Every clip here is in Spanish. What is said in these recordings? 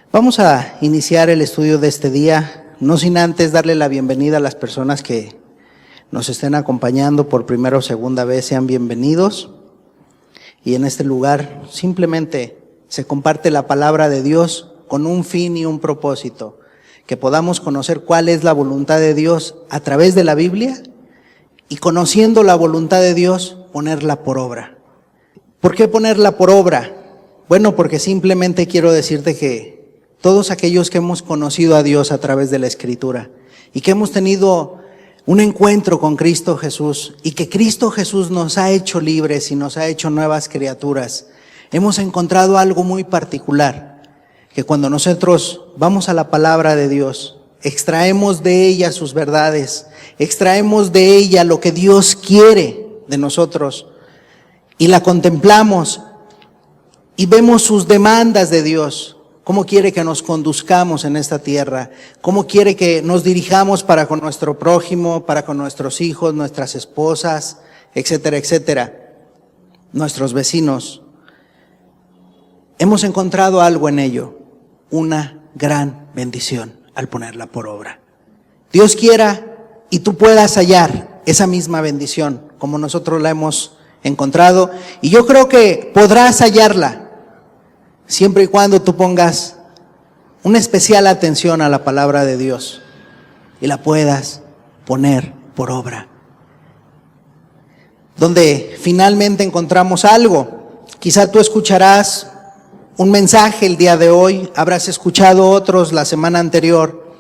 Vamos a iniciar el estudio de este día, no sin antes darle la bienvenida a las personas que nos estén acompañando por primera o segunda vez. Sean bienvenidos. Y en este lugar simplemente se comparte la palabra de Dios con un fin y un propósito, que podamos conocer cuál es la voluntad de Dios a través de la Biblia y, conociendo la voluntad de Dios, ponerla por obra. ¿Por qué ponerla por obra? Bueno, porque simplemente quiero decirte que todos aquellos que hemos conocido a Dios a través de la Escritura y que hemos tenido un encuentro con Cristo Jesús y que Cristo Jesús nos ha hecho libres y nos ha hecho nuevas criaturas, hemos encontrado algo muy particular, que cuando nosotros vamos a la palabra de Dios, extraemos de ella sus verdades, extraemos de ella lo que Dios quiere de nosotros y la contemplamos y vemos sus demandas de Dios. ¿Cómo quiere que nos conduzcamos en esta tierra? ¿Cómo quiere que nos dirijamos para con nuestro prójimo, para con nuestros hijos, nuestras esposas, etcétera, etcétera? Nuestros vecinos. Hemos encontrado algo en ello, una gran bendición al ponerla por obra. Dios quiera y tú puedas hallar esa misma bendición como nosotros la hemos encontrado, y yo creo que podrás hallarla siempre y cuando tú pongas una especial atención a la palabra de Dios y la puedas poner por obra. Donde finalmente encontramos algo. Quizá tú escucharás un mensaje el día de hoy, habrás escuchado otros la semana anterior.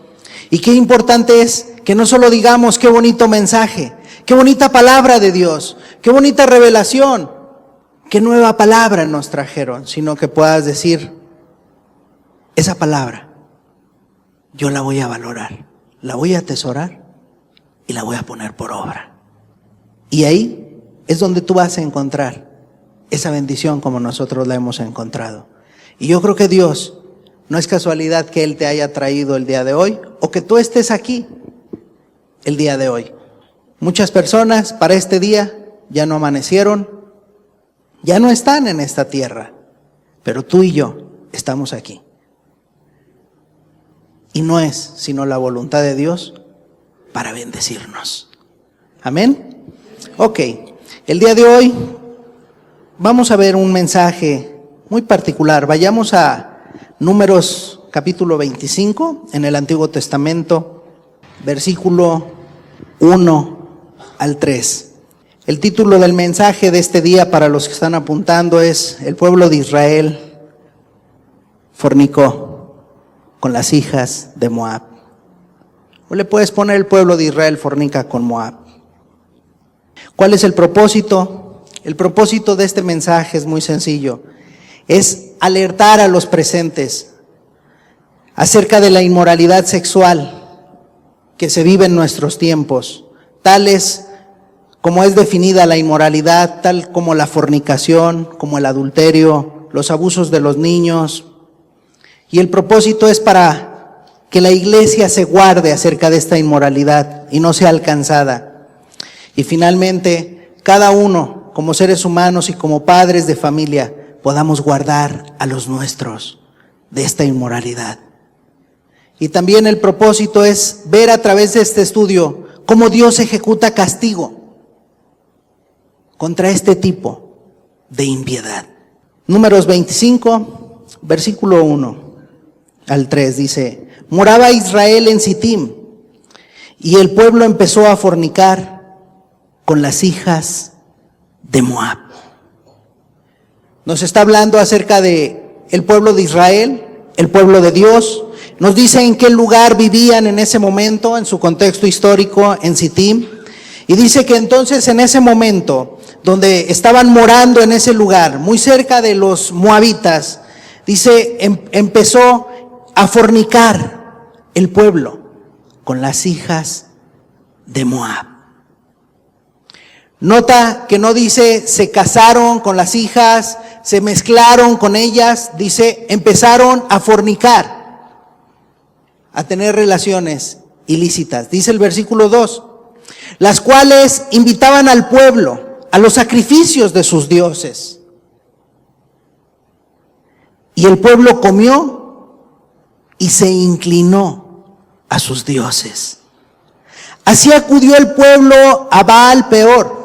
Y qué importante es que no solo digamos qué bonito mensaje, qué bonita palabra de Dios, qué bonita revelación, qué nueva palabra nos trajeron, sino que puedas decir, esa palabra yo la voy a valorar, la voy a atesorar y la voy a poner por obra. Y ahí es donde tú vas a encontrar esa bendición como nosotros la hemos encontrado. Y yo creo que Dios, no es casualidad que Él te haya traído el día de hoy o que tú estés aquí el día de hoy. Muchas personas para este día ya no amanecieron, ya no están en esta tierra, pero tú y yo estamos aquí. Y no es sino la voluntad de Dios para bendecirnos. Amén. Ok, el día de hoy vamos a ver un mensaje muy particular. Vayamos a Números capítulo 25 en el Antiguo Testamento, versículo 1 al 3. El título del mensaje de este día, para los que están apuntando, es: el pueblo de Israel fornicó con las hijas de Moab. O le puedes poner: el pueblo de Israel fornica con Moab. ¿Cuál es el propósito? El propósito de este mensaje es muy sencillo. Es alertar a los presentes acerca de la inmoralidad sexual que se vive en nuestros tiempos, tales como es definida la inmoralidad, tal como la fornicación, como el adulterio, los abusos de los niños. Y el propósito es para que la iglesia se guarde acerca de esta inmoralidad y no sea alcanzada. Y finalmente, cada uno, como seres humanos y como padres de familia, podamos guardar a los nuestros de esta inmoralidad. Y también el propósito es ver a través de este estudio cómo Dios ejecuta castigo contra este tipo de impiedad. Números 25, versículo 1 al 3 dice: moraba Israel en Sitim, y el pueblo empezó a fornicar con las hijas de Moab. Nos está hablando acerca de el pueblo de Israel, el pueblo de Dios. Nos dice en qué lugar vivían en ese momento, en su contexto histórico, en Sitim. Y dice que entonces en ese momento, donde estaban morando en ese lugar, muy cerca de los moabitas, dice, empezó a fornicar el pueblo con las hijas de Moab. Nota que no dice se casaron con las hijas, se mezclaron con ellas, dice empezaron a fornicar, a tener relaciones ilícitas. Dice el versículo 2, las cuales invitaban al pueblo a los sacrificios de sus dioses. Y el pueblo comió y se inclinó a sus dioses. Así acudió el pueblo a Baal Peor,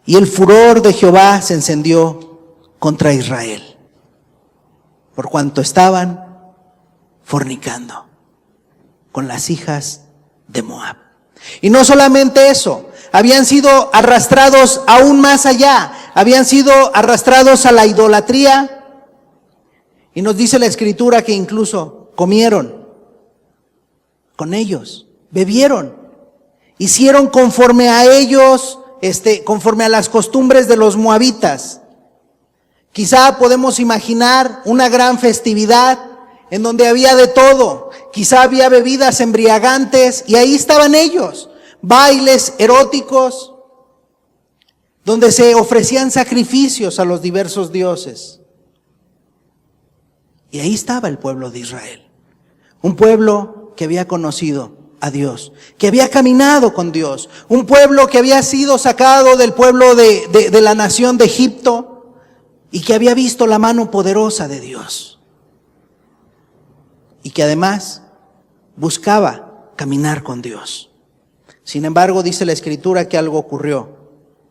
y el furor de Jehová se encendió contra Israel, por cuanto estaban fornicando con las hijas de Moab. Y no solamente eso, habían sido arrastrados aún más allá, habían sido arrastrados a la idolatría, y nos dice la Escritura que incluso comieron con ellos, bebieron, hicieron conforme a ellos, conforme a las costumbres de los moabitas. Quizá podemos imaginar una gran festividad en donde había de todo. Quizá había bebidas embriagantes y ahí estaban ellos, bailes eróticos, donde se ofrecían sacrificios a los diversos dioses. Y ahí estaba el pueblo de Israel, un pueblo que había conocido a Dios, que había caminado con Dios, un pueblo que había sido sacado del pueblo de la nación de Egipto y que había visto la mano poderosa de Dios. Y que además buscaba caminar con Dios. Sin embargo, dice la Escritura que algo ocurrió.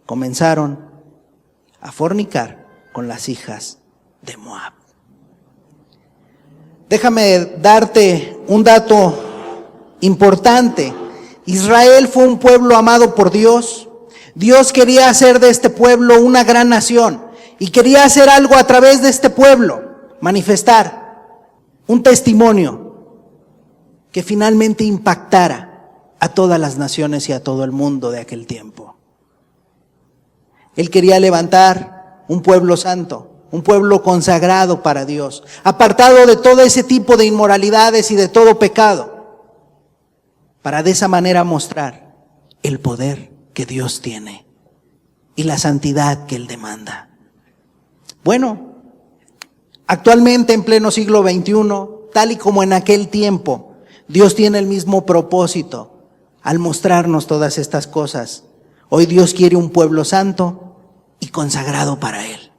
Comenzaron a fornicar con las hijas de Moab. Déjame darte un dato importante. Israel fue un pueblo amado por Dios. Dios quería hacer de este pueblo una gran nación y quería hacer algo a través de este pueblo, manifestar un testimonio que finalmente impactara a todas las naciones y a todo el mundo de aquel tiempo. Él quería levantar un pueblo santo, un pueblo consagrado para Dios, apartado de todo ese tipo de inmoralidades y de todo pecado, para de esa manera mostrar el poder que Dios tiene y la santidad que Él demanda. Bueno, actualmente en pleno siglo XXI, tal y como en aquel tiempo, Dios tiene el mismo propósito al mostrarnos todas estas cosas. Hoy Dios quiere un pueblo santo y consagrado para Él.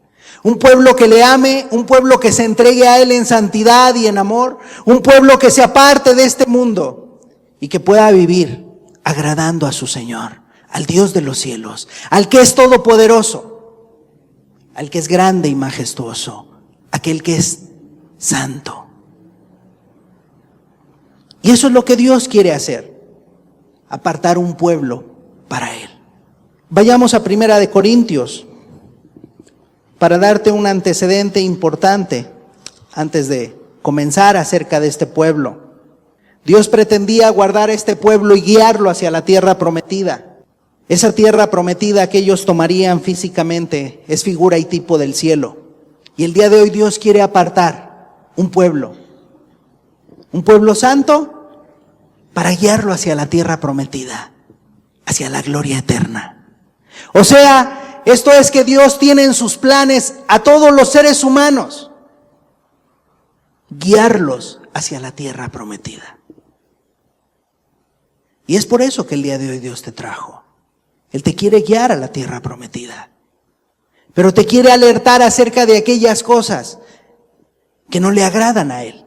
Un pueblo que le ame, un pueblo que se entregue a Él en santidad y en amor, un pueblo que se aparte de este mundo y que pueda vivir agradando a su Señor, al Dios de los cielos, al que es todopoderoso, al que es grande y majestuoso, aquel que es santo. Y eso es lo que Dios quiere hacer, apartar un pueblo para Él. Vayamos a 1 Corintios, para darte un antecedente importante antes de comenzar acerca de este pueblo. Dios pretendía guardar este pueblo y guiarlo hacia la tierra prometida. Esa tierra prometida que ellos tomarían físicamente es figura y tipo del cielo. Y el día de hoy Dios quiere apartar un pueblo santo, para guiarlo hacia la tierra prometida, hacia la gloria eterna. O sea, esto es que Dios tiene en sus planes a todos los seres humanos, guiarlos hacia la tierra prometida. Y es por eso que el día de hoy Dios te trajo. Él te quiere guiar a la tierra prometida, pero te quiere alertar acerca de aquellas cosas que no le agradan a Él,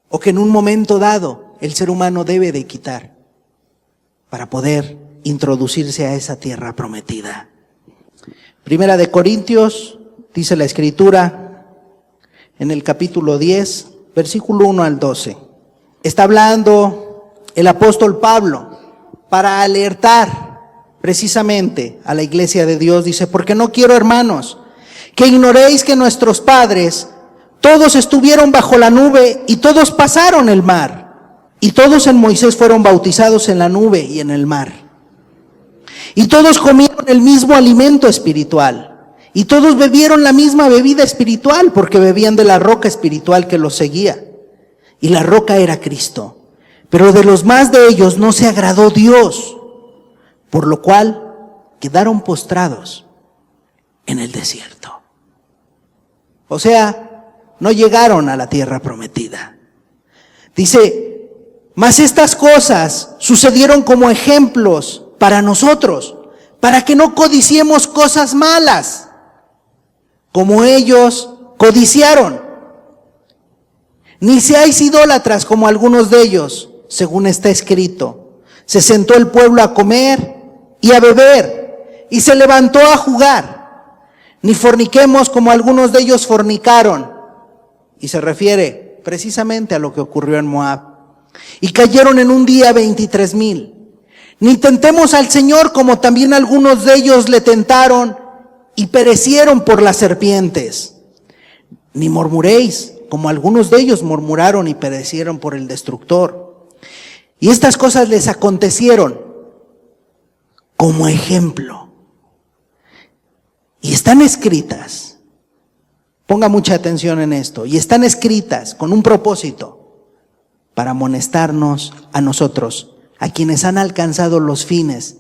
o que en un momento dado el ser humano debe de quitar para poder introducirse a esa tierra prometida. 1 Corintios, dice la Escritura, en el capítulo 10, versículo 1 al 12. Está hablando el apóstol Pablo para alertar precisamente a la iglesia de Dios. Dice: porque no quiero, hermanos, que ignoréis que nuestros padres todos estuvieron bajo la nube y todos pasaron el mar, y todos en Moisés fueron bautizados en la nube y en el mar, y todos comieron el mismo alimento espiritual, y todos bebieron la misma bebida espiritual, porque bebían de la roca espiritual que los seguía, y la roca era Cristo. Pero de los más de ellos no se agradó Dios, por lo cual quedaron postrados en el desierto. O sea, no llegaron a la tierra prometida. Dice: mas estas cosas sucedieron como ejemplos para nosotros, para que no codiciemos cosas malas, como ellos codiciaron. Ni seáis idólatras como algunos de ellos, según está escrito. Se sentó el pueblo a comer y a beber, y se levantó a jugar. Ni forniquemos como algunos de ellos fornicaron. Y se refiere precisamente a lo que ocurrió en Moab. Y cayeron en un día 23,000. Ni tentemos al Señor como también algunos de ellos le tentaron y perecieron por las serpientes. Ni murmuréis como algunos de ellos murmuraron y perecieron por el destructor. Y estas cosas les acontecieron como ejemplo. Y están escritas. Ponga mucha atención en esto. Y están escritas con un propósito: para amonestarnos a nosotros, a quienes han alcanzado los fines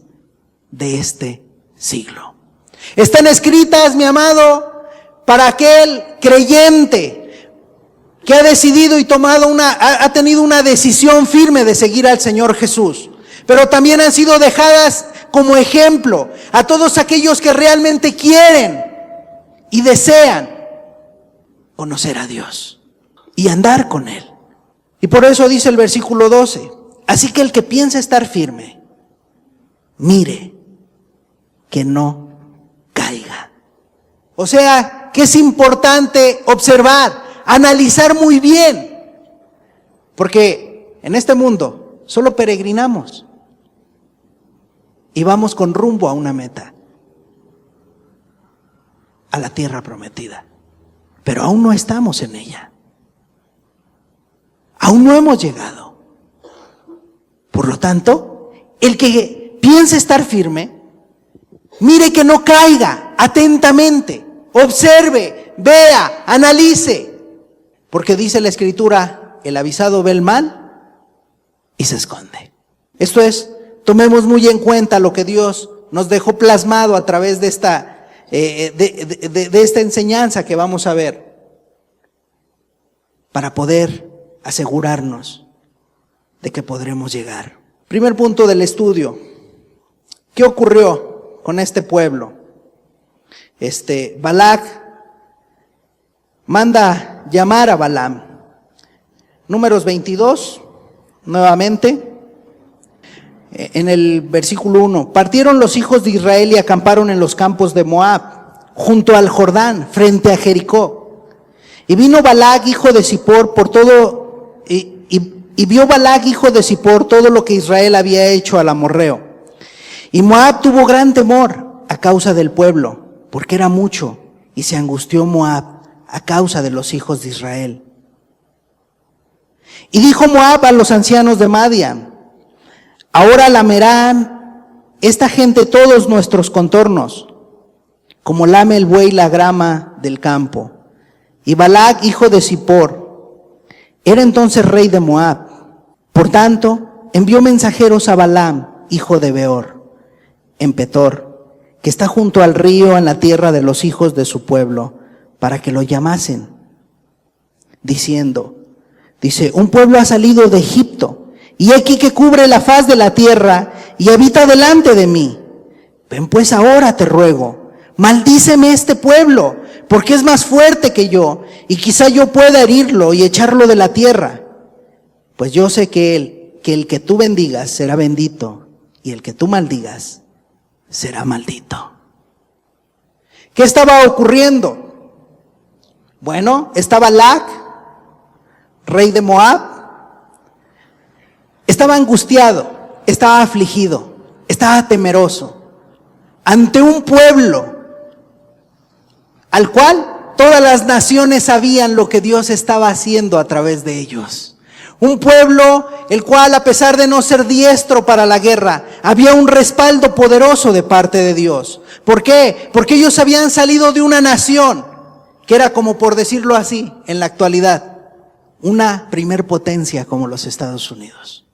de este siglo. Están escritas, mi amado, para aquel creyente que ha decidido y ha tenido una decisión firme de seguir al Señor Jesús. Pero también han sido dejadas como ejemplo a todos aquellos que realmente quieren y desean conocer a Dios y andar con Él. Y por eso dice el versículo 12: así que el que piensa estar firme, mire que no caiga. O sea, que es importante observar, analizar muy bien, porque en este mundo solo peregrinamos y vamos con rumbo a una meta, a la tierra prometida, pero aún no estamos en ella. Aún no hemos llegado. Por lo tanto, el que piense estar firme, mire que no caiga atentamente, observe, vea, analice. Porque dice la Escritura, el avisado ve el mal y se esconde. Esto es, tomemos muy en cuenta lo que Dios nos dejó plasmado a través de esta enseñanza que vamos a ver, para poder asegurarnos de que podremos llegar. Primer punto del estudio: ¿qué ocurrió con este pueblo? Balac manda llamar a Balaam. Números 22, nuevamente, en el versículo 1. Partieron los hijos de Israel y acamparon en los campos de Moab, junto al Jordán, frente a Jericó. Y vino Balac, hijo de Zippor, y vio Balac, hijo de Zippor, todo lo que Israel había hecho al amorreo. Y Moab tuvo gran temor a causa del pueblo, porque era mucho, y se angustió Moab a causa de los hijos de Israel. Y dijo Moab a los ancianos de Madián: ahora lamerán esta gente todos nuestros contornos, como lame el buey la grama del campo. Y Balac, hijo de Zippor, era entonces rey de Moab. Por tanto, envió mensajeros a Balaam, hijo de Beor, en Petor, que está junto al río en la tierra de los hijos de su pueblo, para que lo llamasen, diciendo, un pueblo ha salido de Egipto, y aquí que cubre la faz de la tierra, y habita delante de mí. Ven pues ahora, te ruego, maldíceme este pueblo, porque es más fuerte que yo, y quizá yo pueda herirlo y echarlo de la tierra. Pues yo sé que el que tú bendigas será bendito, y el que tú maldigas será maldito. ¿Qué estaba ocurriendo? Bueno, estaba Balac, rey de Moab, estaba angustiado, estaba afligido, estaba temeroso ante un pueblo al cual todas las naciones sabían lo que Dios estaba haciendo a través de ellos. Un pueblo el cual, a pesar de no ser diestro para la guerra, había un respaldo poderoso de parte de Dios. ¿Por qué? Porque ellos habían salido de una nación que era, como por decirlo así, en la actualidad, una primer potencia como los Estados Unidos.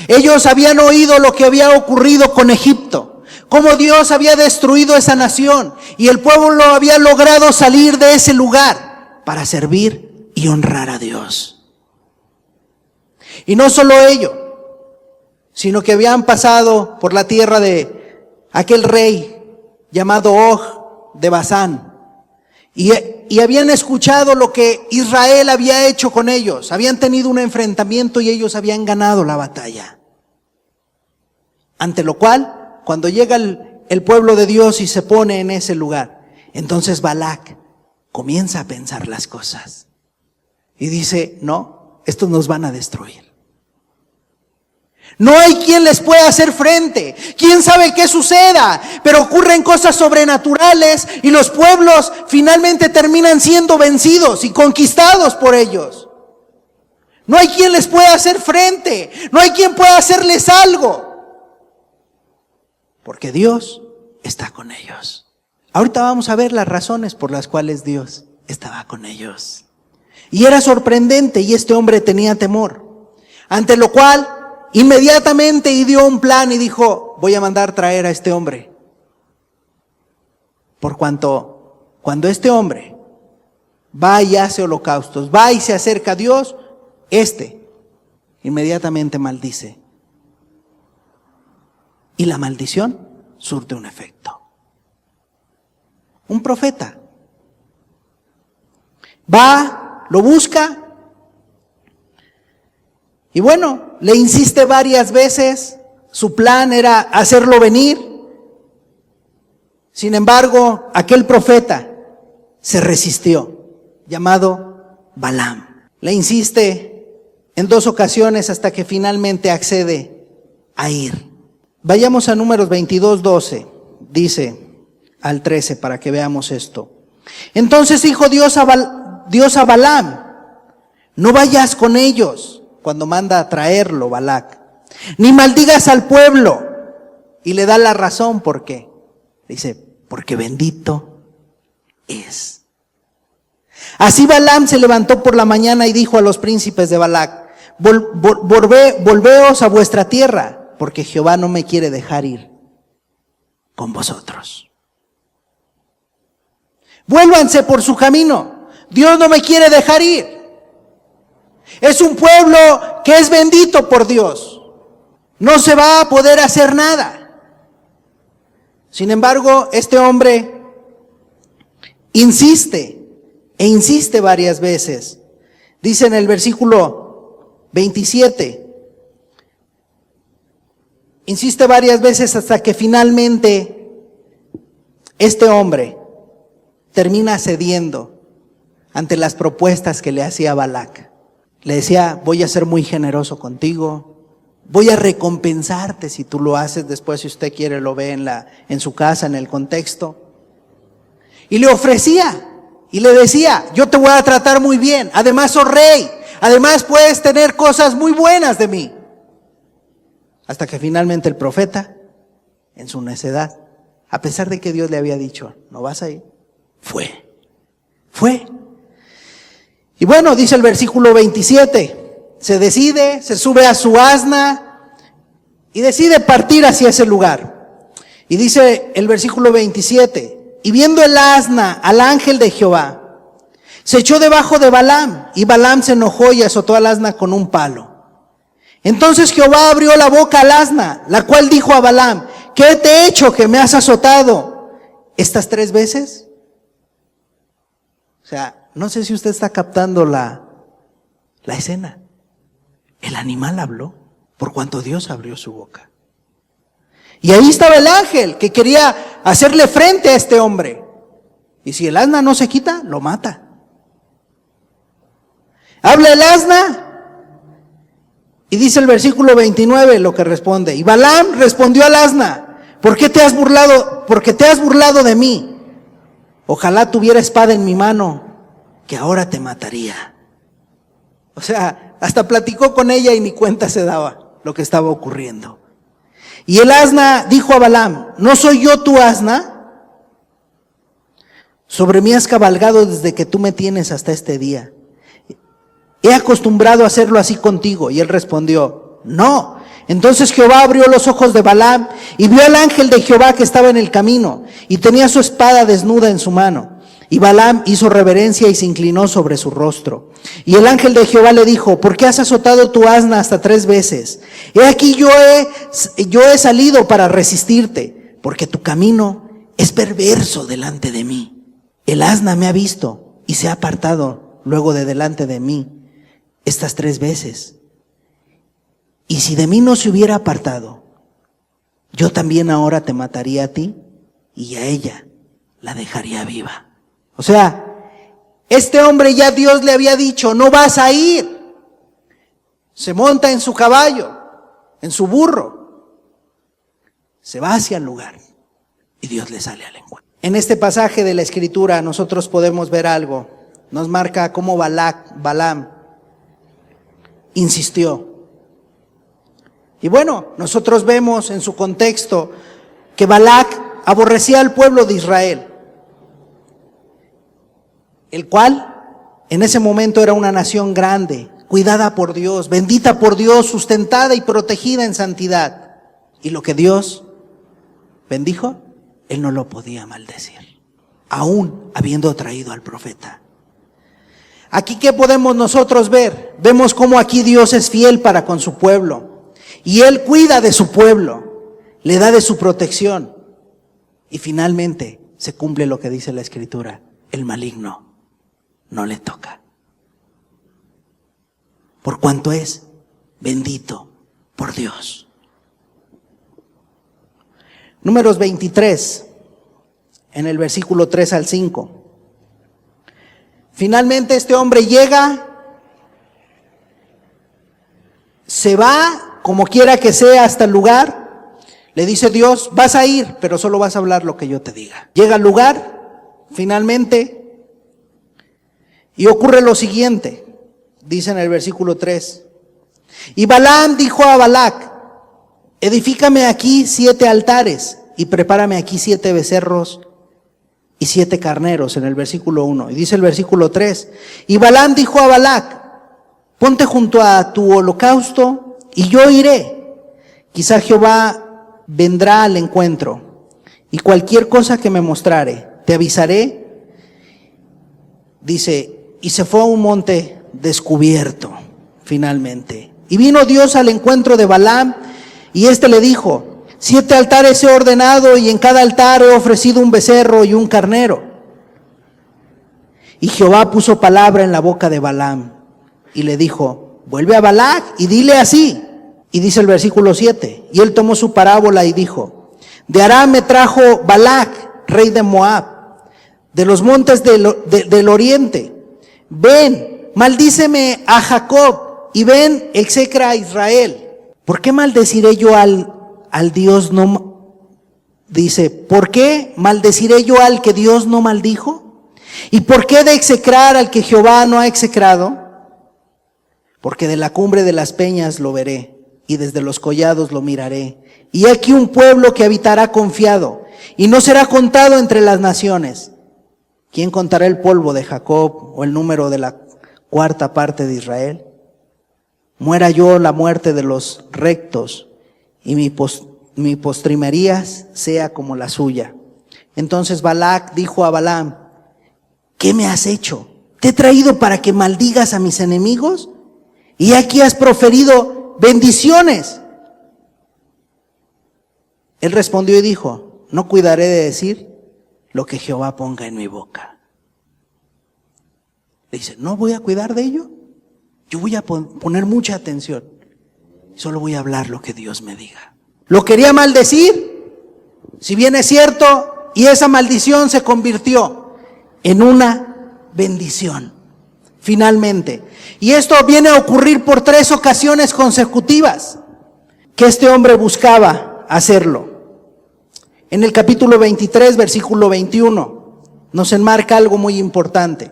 Ellos habían oído lo que había ocurrido con Egipto, cómo Dios había destruido esa nación y el pueblo había logrado salir de ese lugar para servir y honrar a Dios. Y no solo ello, sino que habían pasado por la tierra de aquel rey llamado Og de Basán. Y y habían escuchado lo que Israel había hecho con ellos. Habían tenido un enfrentamiento y ellos habían ganado la batalla. Ante lo cual, cuando llega el pueblo de Dios y se pone en ese lugar, entonces Balac comienza a pensar las cosas. Y dice, no, estos nos van a destruir. No hay quien les pueda hacer frente. ¿Quién sabe qué suceda? Pero ocurren cosas sobrenaturales y los pueblos finalmente terminan siendo vencidos y conquistados por ellos. No hay quien les pueda hacer frente. No hay quien pueda hacerles algo. Porque Dios está con ellos. Ahorita vamos a ver las razones por las cuales Dios estaba con ellos. Y era sorprendente y este hombre tenía temor. Ante lo cual inmediatamente dio un plan y dijo, voy a mandar traer a este hombre. Por cuanto, cuando este hombre va y hace holocaustos, va y se acerca a Dios, inmediatamente maldice. Y la maldición surte un efecto. Un profeta va, lo busca, y bueno, le insiste varias veces. Su plan era hacerlo venir. Sin embargo, aquel profeta se resistió, llamado Balaam. Le insiste en 2 ocasiones hasta que finalmente accede a ir. Vayamos a Números 22:12, dice al 13, para que veamos esto. Entonces dijo Dios a Balaam, no vayas con ellos, cuando manda a traerlo Balac, ni maldigas al pueblo. Y le da la razón, ¿por qué? Dice, porque bendito es. Así Balaam se levantó por la mañana y dijo a los príncipes de Balac, volveos a vuestra tierra, porque Jehová no me quiere dejar ir con vosotros. Vuélvanse por su camino. Dios no me quiere dejar ir. Es un pueblo que es bendito por Dios. No se va a poder hacer nada. Sin embargo, este hombre insiste e insiste varias veces. Dice en el versículo 27, insiste varias veces hasta que finalmente este hombre termina cediendo ante las propuestas que le hacía Balac. Le decía, voy a ser muy generoso contigo, voy a recompensarte si tú lo haces. Después, si usted quiere, lo ve en su casa, en el contexto. Y le ofrecía, y le decía, yo te voy a tratar muy bien, además sos rey, además puedes tener cosas muy buenas de mí. Hasta que finalmente el profeta, en su necedad, a pesar de que Dios le había dicho, no vas a ir, fue. Y bueno, dice el versículo 27, se decide, se sube a su asna y decide partir hacia ese lugar. Y dice el versículo 27, y viendo el asna al ángel de Jehová, se echó debajo de Balaam, y Balaam se enojó y azotó al asna con un palo. Entonces Jehová abrió la boca al asna, la cual dijo a Balaam, ¿qué te he hecho que me has azotado estas 3 veces? O sea, no sé si usted está captando la escena. El animal habló por cuanto Dios abrió su boca. Y ahí estaba el ángel que quería hacerle frente a este hombre. Y si el asna no se quita, lo mata. Habla el asna y dice el versículo 29 lo que responde. Y Balaam respondió al asna, ¿por qué te has burlado? Porque te has burlado de mí. Ojalá tuviera espada en mi mano, que ahora te mataría. O sea, hasta platicó con ella y ni cuenta se daba lo que estaba ocurriendo. Y el asna dijo a Balaam, ¿no soy yo tu asna? Sobre mí has cabalgado desde que tú me tienes hasta este día. He acostumbrado a hacerlo así contigo. Y él respondió, no. Entonces Jehová abrió los ojos de Balaam y vio al ángel de Jehová que estaba en el camino y tenía su espada desnuda en su mano. Y Balaam hizo reverencia y se inclinó sobre su rostro. Y el ángel de Jehová le dijo, ¿por qué has azotado tu asna hasta 3 veces? He aquí yo he salido para resistirte, porque tu camino es perverso delante de mí. El asna me ha visto y se ha apartado luego de delante de mí estas 3 veces. Y si de mí no se hubiera apartado, yo también ahora te mataría a ti y a ella la dejaría viva. O sea, este hombre ya Dios le había dicho, no vas a ir. Se monta en su caballo, en su burro, se va hacia el lugar y Dios le sale al encuentro. En este pasaje de la Escritura nosotros podemos ver algo. Nos marca cómo Balaam insistió. Y bueno, nosotros vemos en su contexto que Balac aborrecía al pueblo de Israel, el cual en ese momento era una nación grande, cuidada por Dios, bendita por Dios, sustentada y protegida en santidad. Y lo que Dios bendijo, él no lo podía maldecir, aún habiendo traído al profeta. Aquí, ¿qué podemos nosotros ver? Vemos cómo aquí Dios es fiel para con su pueblo, y Él cuida de su pueblo, le da de su protección, y finalmente se cumple lo que dice la Escritura: el maligno no le toca, por cuanto es bendito por Dios. Números 23, en el versículo 3 al 5. Finalmente este hombre llega, se va, como quiera que sea, hasta el lugar. Le dice Dios: vas a ir, pero solo vas a hablar lo que yo te diga. Llega al lugar, finalmente, y ocurre lo siguiente. Dice en el versículo 3: y Balaam dijo a Balac: edifícame aquí 7 altares y prepárame aquí 7 becerros y 7 carneros, en el versículo 1. Y dice el versículo 3: y Balaam dijo a Balac: ponte junto a tu holocausto y yo iré. Quizá Jehová vendrá al encuentro, y cualquier cosa que me mostrare, te avisaré. Dice, y se fue a un monte descubierto, finalmente. Y vino Dios al encuentro de Balaam, y éste le dijo: 7 altares he ordenado, y en cada altar he ofrecido un becerro y un carnero. Y Jehová puso palabra en la boca de Balaam, y le dijo: vuelve a Balac y dile así. Y dice el versículo 7, y él tomó su parábola y dijo: de Aram me trajo Balac, rey de Moab, de los montes del oriente. Ven, maldíceme a Jacob, y ven, execra a Israel. ¿Por qué maldeciré yo al Dios no? Dice, ¿por qué maldeciré yo al que Dios no maldijo? ¿Y por qué de execrar al que Jehová no ha execrado? Porque de la cumbre de las peñas lo veré, y desde los collados lo miraré. Y aquí un pueblo que habitará confiado, y no será contado entre las naciones. ¿Quién contará el polvo de Jacob, o el número de la 4ª parte de Israel? Muera yo la muerte de los rectos, y mi postrimerías sea como la suya. Entonces Balac dijo a Balaam: ¿qué me has hecho? ¿Te he traído para que maldigas a mis enemigos? Y aquí has proferido bendiciones. Él respondió y dijo: no cuidaré de decir lo que Jehová ponga en mi boca. Le dice: no voy a cuidar de ello. Yo voy a poner mucha atención. Solo voy a hablar lo que Dios me diga. Lo quería maldecir, si bien es cierto, y esa maldición se convirtió en una bendición, finalmente. Y esto viene a ocurrir por 3 ocasiones consecutivas que este hombre buscaba hacerlo. En el capítulo 23, versículo 21, nos enmarca algo muy importante.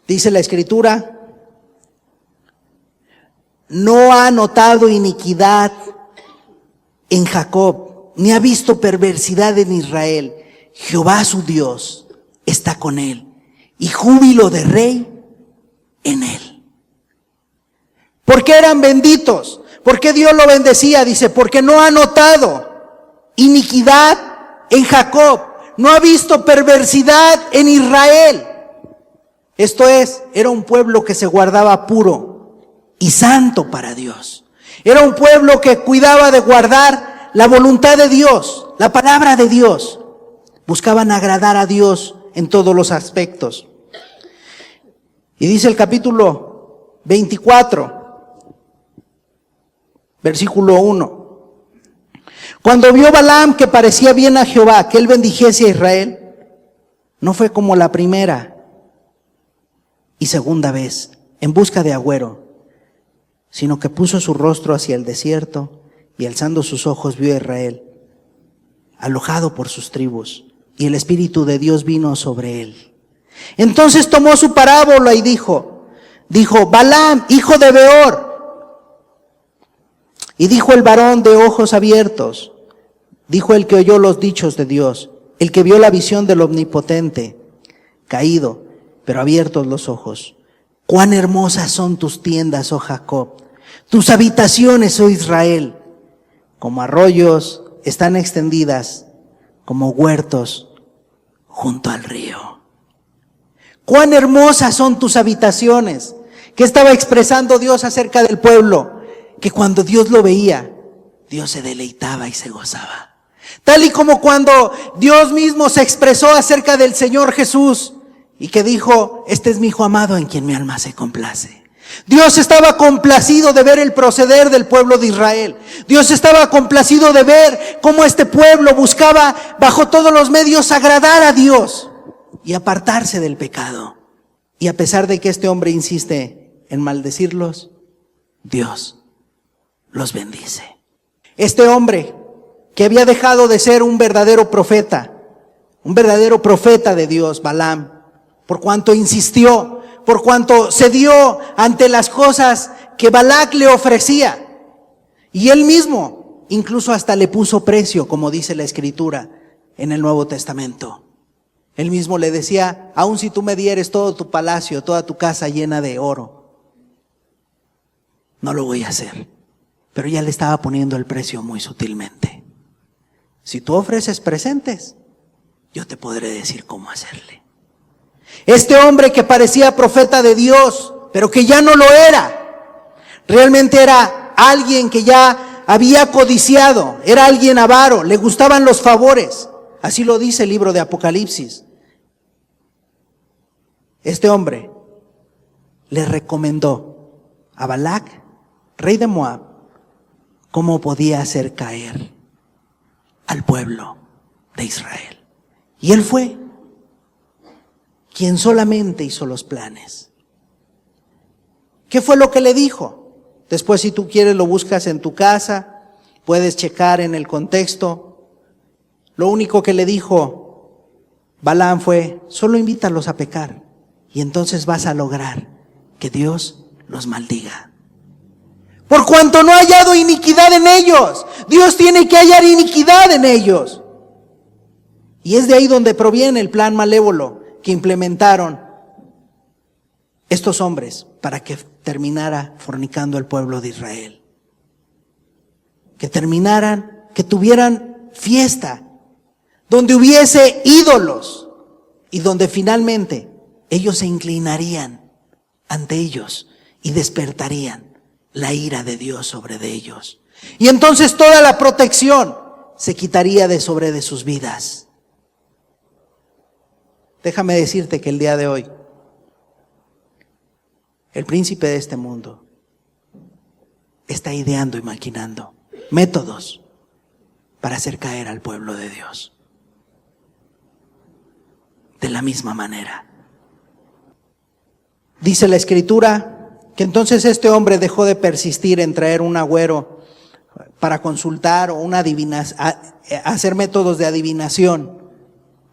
Dice la Escritura: no ha notado iniquidad en Jacob, ni ha visto perversidad en Israel. Jehová su Dios está con él, y júbilo de rey en él. ¿Por qué eran benditos? ¿Por qué Dios lo bendecía? Dice, porque no ha notado iniquidad en Jacob, no ha visto perversidad en Israel. Esto es, era un pueblo que se guardaba puro y santo para Dios. Era un pueblo que cuidaba de guardar la voluntad de Dios, la palabra de Dios. Buscaban agradar a Dios en todos los aspectos. Y dice el capítulo 24, versículo 1. Cuando vio Balaam que parecía bien a Jehová, que él bendijese a Israel, no fue como la primera y segunda vez, en busca de agüero, sino que puso su rostro hacia el desierto y alzando sus ojos vio a Israel, alojado por sus tribus, y el Espíritu de Dios vino sobre él. Entonces tomó su parábola y dijo, Balaam, hijo de Beor. Y dijo el varón de ojos abiertos, dijo el que oyó los dichos de Dios, el que vio la visión del Omnipotente, caído, pero abiertos los ojos. Cuán hermosas son tus tiendas, oh Jacob, tus habitaciones, oh Israel. Como arroyos están extendidas, como huertos junto al río. Cuán hermosas son tus habitaciones. ¿Qué estaba expresando Dios acerca del pueblo? Que cuando Dios lo veía, Dios se deleitaba y se gozaba. Tal y como cuando Dios mismo se expresó acerca del Señor Jesús y que dijo, este es mi Hijo amado en quien mi alma se complace. Dios estaba complacido de ver el proceder del pueblo de Israel. Dios estaba complacido de ver cómo este pueblo buscaba bajo todos los medios agradar a Dios y apartarse del pecado. Y a pesar de que este hombre insiste en maldecirlos, Dios los bendice. Este hombre que había dejado de ser un verdadero profeta de Dios, Balaam, por cuanto insistió, por cuanto cedió ante las cosas que Balac le ofrecía. Y él mismo incluso hasta le puso precio, como dice la Escritura en el Nuevo Testamento. Él mismo le decía, aun si tú me dieres todo tu palacio, toda tu casa llena de oro, no lo voy a hacer. Pero ya le estaba poniendo el precio muy sutilmente. Si tú ofreces presentes, yo te podré decir cómo hacerle. Este hombre que parecía profeta de Dios, pero que ya no lo era, realmente era alguien que ya había codiciado, era alguien avaro, le gustaban los favores. Así lo dice el libro de Apocalipsis. Este hombre le recomendó a Balac, rey de Moab, cómo podía hacer caer al pueblo de Israel. Y él fue quien solamente hizo los planes. ¿Qué fue lo que le dijo? Después, si tú quieres, lo buscas en tu casa, puedes checar en el contexto. Lo único que le dijo Balaam fue, solo invítalos a pecar y entonces vas a lograr que Dios los maldiga. Por cuanto no ha hallado iniquidad en ellos, Dios tiene que hallar iniquidad en ellos. Y es de ahí donde proviene el plan malévolo que implementaron estos hombres para que terminara fornicando el pueblo de Israel. Que terminaran, que tuvieran fiesta, donde hubiese ídolos y donde finalmente ellos se inclinarían ante ellos y despertarían la ira de Dios sobre de ellos. Y entonces toda la protección se quitaría de sobre de sus vidas. Déjame decirte que el día de hoy, el príncipe de este mundo está ideando y maquinando métodos para hacer caer al pueblo de Dios. De la misma manera. Dice la Escritura que entonces este hombre dejó de persistir en traer un agüero para consultar o hacer métodos de adivinación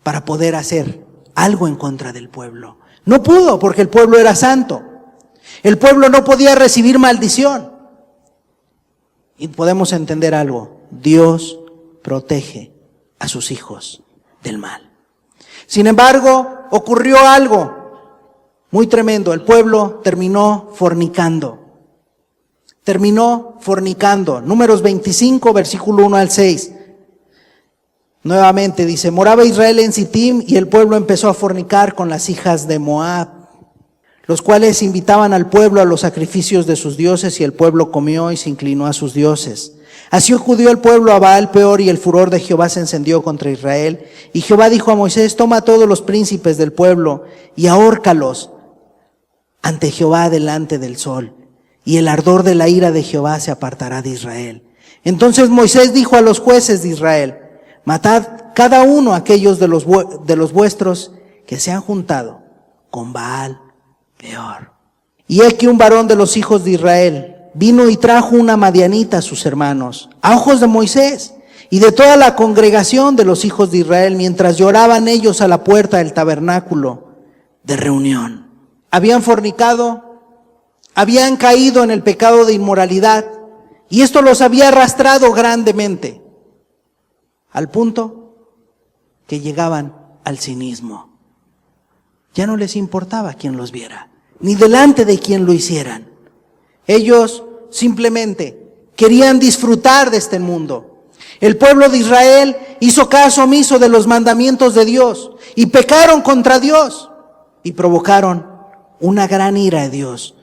para poder hacer algo en contra del pueblo. No pudo, porque el pueblo era santo. El pueblo no podía recibir maldición. Y podemos entender algo: Dios protege a sus hijos del mal. Sin embargo, ocurrió algo muy tremendo. El pueblo terminó fornicando. Números 25, versículo 1 al 6. Nuevamente dice, moraba Israel en Sittim y el pueblo empezó a fornicar con las hijas de Moab, los cuales invitaban al pueblo a los sacrificios de sus dioses, y el pueblo comió y se inclinó a sus dioses. Así acudió el pueblo a Baal Peor y el furor de Jehová se encendió contra Israel. Y Jehová dijo a Moisés: toma a todos los príncipes del pueblo y ahórcalos ante Jehová delante del sol. Y el ardor de la ira de Jehová se apartará de Israel. Entonces Moisés dijo a los jueces de Israel: matad cada uno a aquellos de los vuestros que se han juntado con Baal Peor. Y he aquí un varón de los hijos de Israel vino y trajo una madianita a sus hermanos, a ojos de Moisés y de toda la congregación de los hijos de Israel, mientras lloraban ellos a la puerta del tabernáculo de reunión. Habían fornicado, habían caído en el pecado de inmoralidad, y esto los había arrastrado grandemente, al punto que llegaban al cinismo. Ya no les importaba quién los viera, ni delante de quién lo hicieran. Ellos simplemente querían disfrutar de este mundo. El pueblo de Israel hizo caso omiso de los mandamientos de Dios y pecaron contra Dios y provocaron una gran ira de Dios,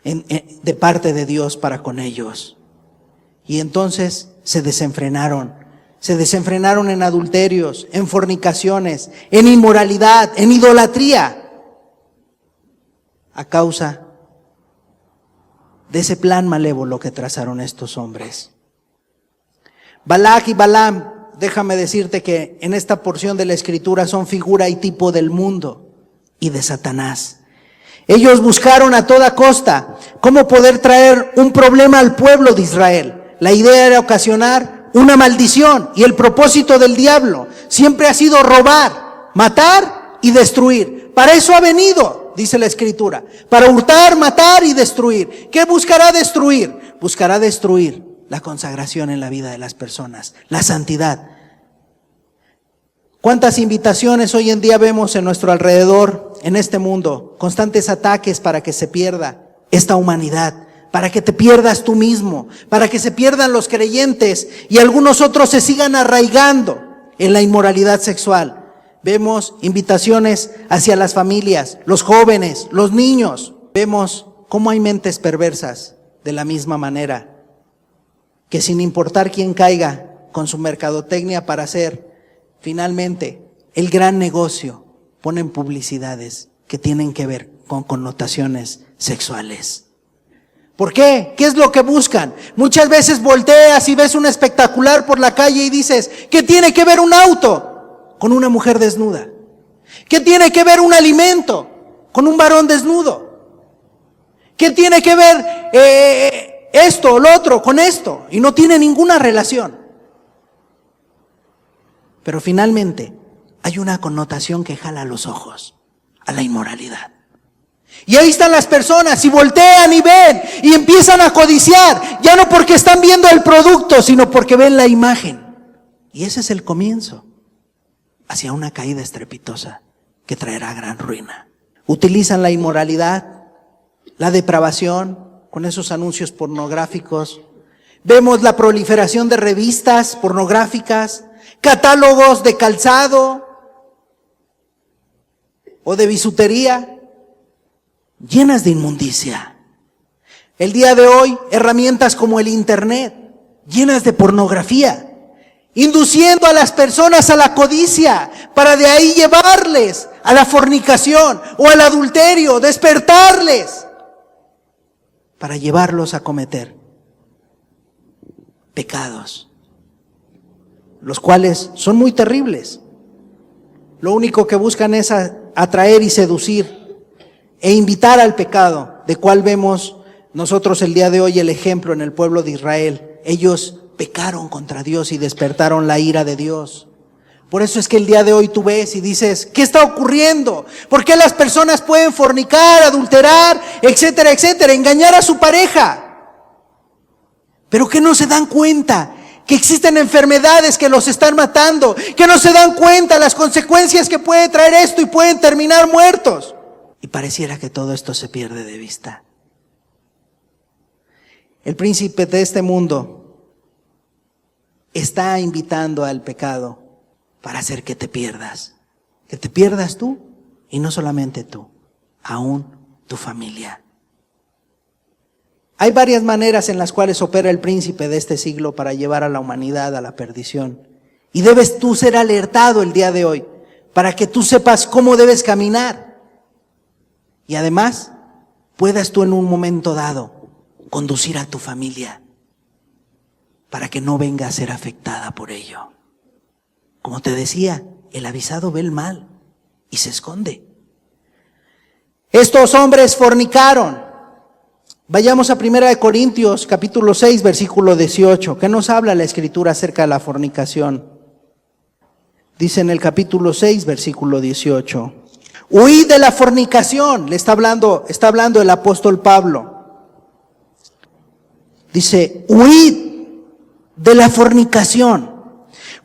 de parte de Dios para con ellos. Y entonces se desenfrenaron en adulterios, en fornicaciones, en inmoralidad, en idolatría, a causa de ese plan malévolo que trazaron estos hombres. Balac y Balaam, déjame decirte que en esta porción de la Escritura son figura y tipo del mundo y de Satanás. Ellos buscaron a toda costa cómo poder traer un problema al pueblo de Israel. La idea era ocasionar una maldición, y el propósito del diablo siempre ha sido robar, matar y destruir. Para eso ha venido, dice la Escritura, para hurtar, matar y destruir. ¿Qué buscará destruir? Buscará destruir la consagración en la vida de las personas, la santidad. ¿Cuántas invitaciones hoy en día vemos en nuestro alrededor, en este mundo? Constantes ataques para que se pierda esta humanidad, para que te pierdas tú mismo, para que se pierdan los creyentes y algunos otros se sigan arraigando en la inmoralidad sexual. Vemos invitaciones hacia las familias, los jóvenes, los niños. Vemos cómo hay mentes perversas de la misma manera, que sin importar quién caiga con su mercadotecnia para hacer finalmente el gran negocio, ponen publicidades que tienen que ver con connotaciones sexuales. ¿Por qué? ¿Qué es lo que buscan? Muchas veces volteas y ves un espectacular por la calle y dices: ¿qué tiene que ver un auto con una mujer desnuda? ¿Qué tiene que ver un alimento con un varón desnudo? ¿Qué tiene que ver esto o lo otro con esto? Y no tiene ninguna relación. Pero finalmente hay una connotación que jala los ojos a la inmoralidad. Y ahí están las personas y voltean y ven y empiezan a codiciar, ya no porque están viendo el producto, sino porque ven la imagen. Y ese es el comienzo hacia una caída estrepitosa que traerá gran ruina. Utilizan la inmoralidad, la depravación con esos anuncios pornográficos. Vemos la proliferación de revistas pornográficas, catálogos de calzado o de bisutería llenas de inmundicia. El día de hoy, herramientas como el internet, llenas de pornografía, induciendo a las personas a la codicia, para de ahí llevarles a la fornicación o al adulterio, despertarles, para llevarlos a cometer pecados, los cuales son muy terribles. Lo único que buscan es atraer y seducir e invitar al pecado, de cual vemos nosotros el día de hoy el ejemplo en el pueblo de Israel. Ellos pecaron contra Dios y despertaron la ira de Dios. Por eso es que el día de hoy tú ves y dices: ¿qué está ocurriendo? ¿Por qué las personas pueden fornicar, adulterar, etcétera, etcétera, engañar a su pareja? Pero que no se dan cuenta que existen enfermedades que los están matando, que no se dan cuenta las consecuencias que puede traer esto y pueden terminar muertos. Y pareciera que todo esto se pierde de vista. El príncipe de este mundo está invitando al pecado para hacer que te pierdas tú, y no solamente tú, aún tu familia. Hay varias maneras en las cuales opera el príncipe de este siglo para llevar a la humanidad a la perdición. Y debes tú ser alertado el día de hoy para que tú sepas cómo debes caminar. Y además, puedas tú en un momento dado conducir a tu familia para que no venga a ser afectada por ello. Como te decía, el avisado ve el mal y se esconde. Estos hombres fornicaron. Vayamos a 1 Corintios capítulo 6 versículo 18. ¿Qué nos habla la Escritura acerca de la fornicación? Dice en el capítulo 6 versículo 18. Huid de la fornicación. Le está hablando el apóstol Pablo. Dice, huid de la fornicación.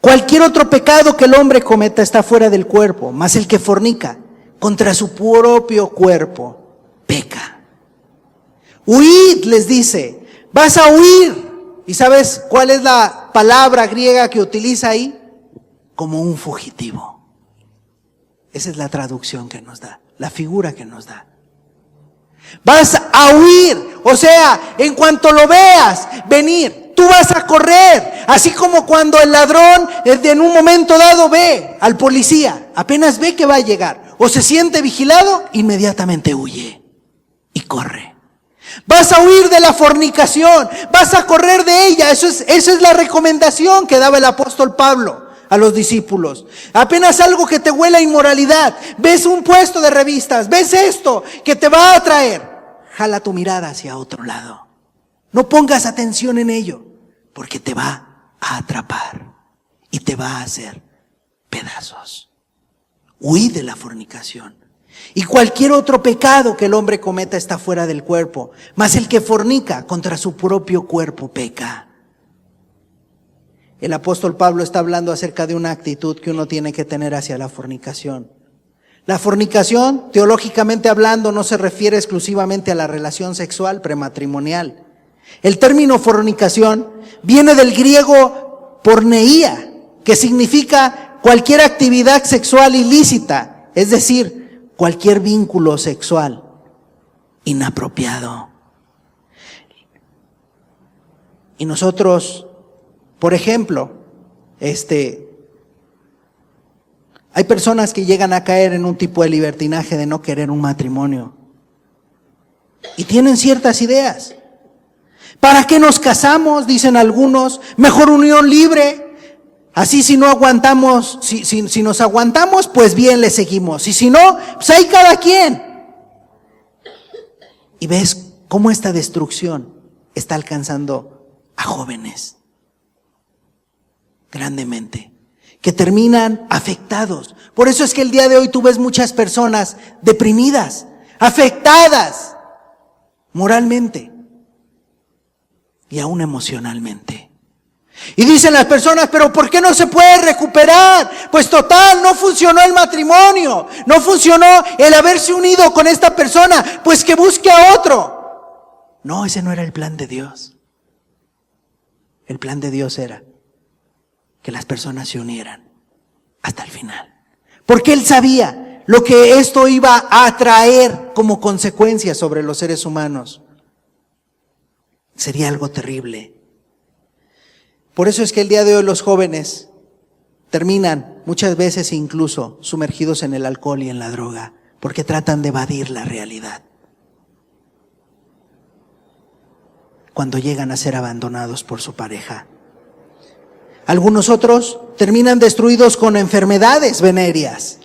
Cualquier otro pecado que el hombre cometa está fuera del cuerpo, mas el que fornica contra su propio cuerpo peca. Huid, les dice, vas a huir. ¿Y sabes cuál es la palabra griega que utiliza ahí? Como un fugitivo. Esa es la traducción que nos da, la figura que nos da. Vas a huir, o sea, en cuanto lo veas venir, tú vas a correr. Así como cuando el ladrón en un momento dado ve al policía, apenas ve que va a llegar, o se siente vigilado, inmediatamente huye y corre. Vas a huir de la fornicación, vas a correr de ella. Esa es la recomendación que daba el apóstol Pablo a los discípulos. Apenas algo que te huela a inmoralidad, ves un puesto de revistas, ves esto que te va a atraer, jala tu mirada hacia otro lado. No pongas atención en ello, porque te va a atrapar y te va a hacer pedazos. Huid de la fornicación. Y cualquier otro pecado que el hombre cometa está fuera del cuerpo, mas el que fornica contra su propio cuerpo peca. El apóstol Pablo está hablando acerca de una actitud que uno tiene que tener hacia la fornicación. La fornicación, teológicamente hablando, no se refiere exclusivamente a la relación sexual prematrimonial. El término fornicación viene del griego porneia, que significa cualquier actividad sexual ilícita, es decir, cualquier vínculo sexual inapropiado. Y nosotros, por ejemplo, hay personas que llegan a caer en un tipo de libertinaje de no querer un matrimonio. Y tienen ciertas ideas. ¿Para qué nos casamos? Dicen algunos. Mejor unión libre. Así si no aguantamos, si nos aguantamos, pues bien le seguimos. Y si no, pues ahí cada quien. Y ves cómo esta destrucción está alcanzando a jóvenes grandemente, que terminan afectados. Por eso es que el día de hoy tú ves muchas personas deprimidas, afectadas moralmente y aún emocionalmente. Y dicen las personas, pero ¿por qué no se puede recuperar? Pues total, no funcionó el matrimonio, no funcionó el haberse unido con esta persona, pues que busque a otro. No, ese no era el plan de Dios. El plan de Dios era que las personas se unieran hasta el final. Porque Él sabía lo que esto iba a traer como consecuencia sobre los seres humanos. Sería algo terrible. Por eso es que el día de hoy los jóvenes terminan muchas veces incluso sumergidos en el alcohol y en la droga, porque tratan de evadir la realidad. Cuando llegan a ser abandonados por su pareja. Algunos otros terminan destruidos con enfermedades venéreas.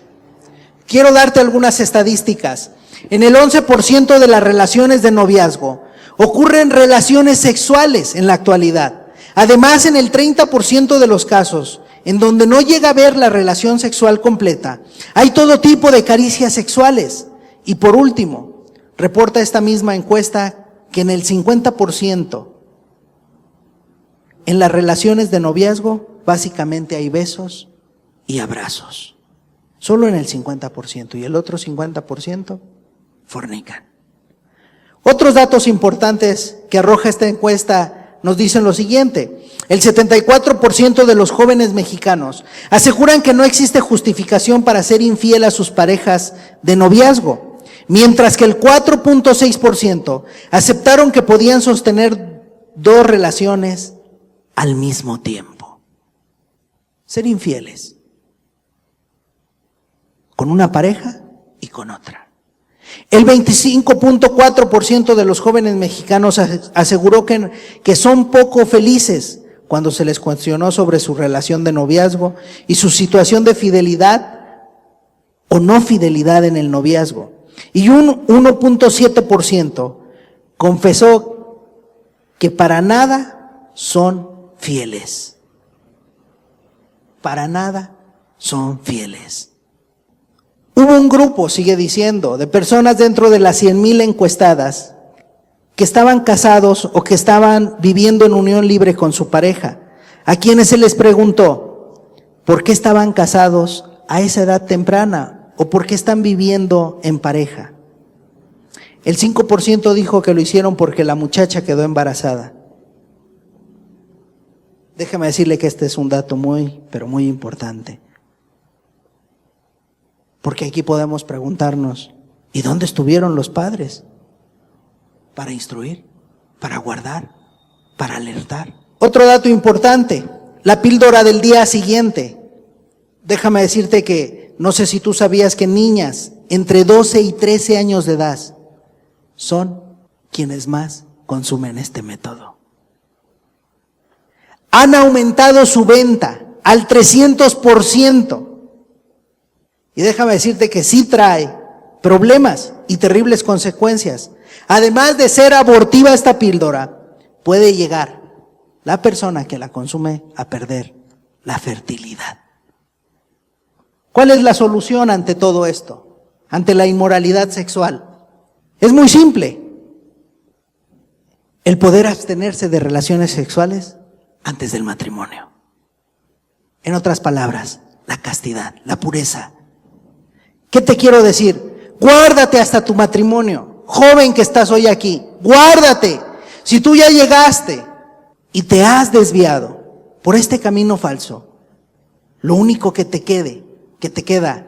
Quiero darte algunas estadísticas. En el 11% de las relaciones de noviazgo ocurren relaciones sexuales en la actualidad. Además, en el 30% de los casos, en donde no llega a ver la relación sexual completa, hay todo tipo de caricias sexuales. Y por último, reporta esta misma encuesta que en el 50% en las relaciones de noviazgo, básicamente hay besos y abrazos. Solo en el 50%, y el otro 50% fornican. Otros datos importantes que arroja esta encuesta nos dicen lo siguiente: el 74% de los jóvenes mexicanos aseguran que no existe justificación para ser infiel a sus parejas de noviazgo. mientras que el 4.6% aceptaron que podían sostener 2 relaciones al mismo tiempo. Ser infieles con una pareja y con otra. El 25.4% de los jóvenes mexicanos aseguró que son poco felices cuando se les cuestionó sobre su relación de noviazgo y su situación de fidelidad o no fidelidad en el noviazgo. Y un 1.7% confesó que para nada son fieles. Para nada son fieles. Hubo un grupo, sigue diciendo, de personas dentro de las 100,000 encuestadas que estaban casados o que estaban viviendo en unión libre con su pareja, a quienes se les preguntó por qué estaban casados a esa edad temprana o por qué están viviendo en pareja. El 5% dijo que lo hicieron porque la muchacha quedó embarazada. Déjame decirle que este es un dato muy, pero muy importante. Porque aquí podemos preguntarnos, ¿y dónde estuvieron los padres? Para instruir, para guardar, para alertar. Otro dato importante, la píldora del día siguiente. Déjame decirte que, no sé si tú sabías que niñas entre 12 y 13 años de edad son quienes más consumen este método. Han aumentado su venta al 300%. Y déjame decirte que sí trae problemas y terribles consecuencias. Además de ser abortiva esta píldora, puede llegar la persona que la consume a perder la fertilidad. ¿Cuál es la solución ante todo esto? Ante la inmoralidad sexual. Es muy simple. El poder abstenerse de relaciones sexuales antes del matrimonio. En otras palabras, la castidad, la pureza. ¿Qué te quiero decir? Guárdate hasta tu matrimonio. Joven que estás hoy aquí, guárdate. Si tú ya llegaste y te has desviado por este camino falso, lo único que te queda,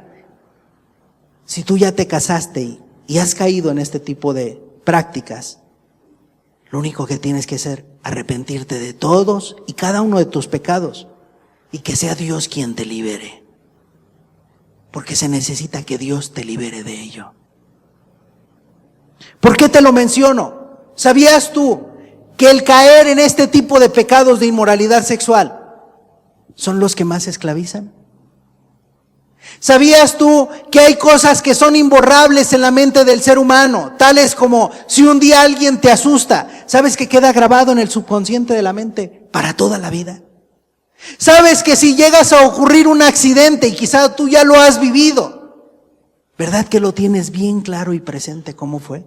si tú ya te casaste y has caído en este tipo de prácticas, lo único que tienes que hacer, arrepentirte de todos y cada uno de tus pecados y que sea Dios quien te libere. Porque se necesita que Dios te libere de ello. ¿Por qué te lo menciono? ¿Sabías tú que el caer en este tipo de pecados de inmoralidad sexual son los que más esclavizan? ¿Sabías tú que hay cosas que son imborrables en la mente del ser humano? Tales como si un día alguien te asusta, ¿sabes que queda grabado en el subconsciente de la mente para toda la vida? ¿Sabes que si llegas a ocurrir un accidente y quizá tú ya lo has vivido, verdad que lo tienes bien claro y presente cómo fue?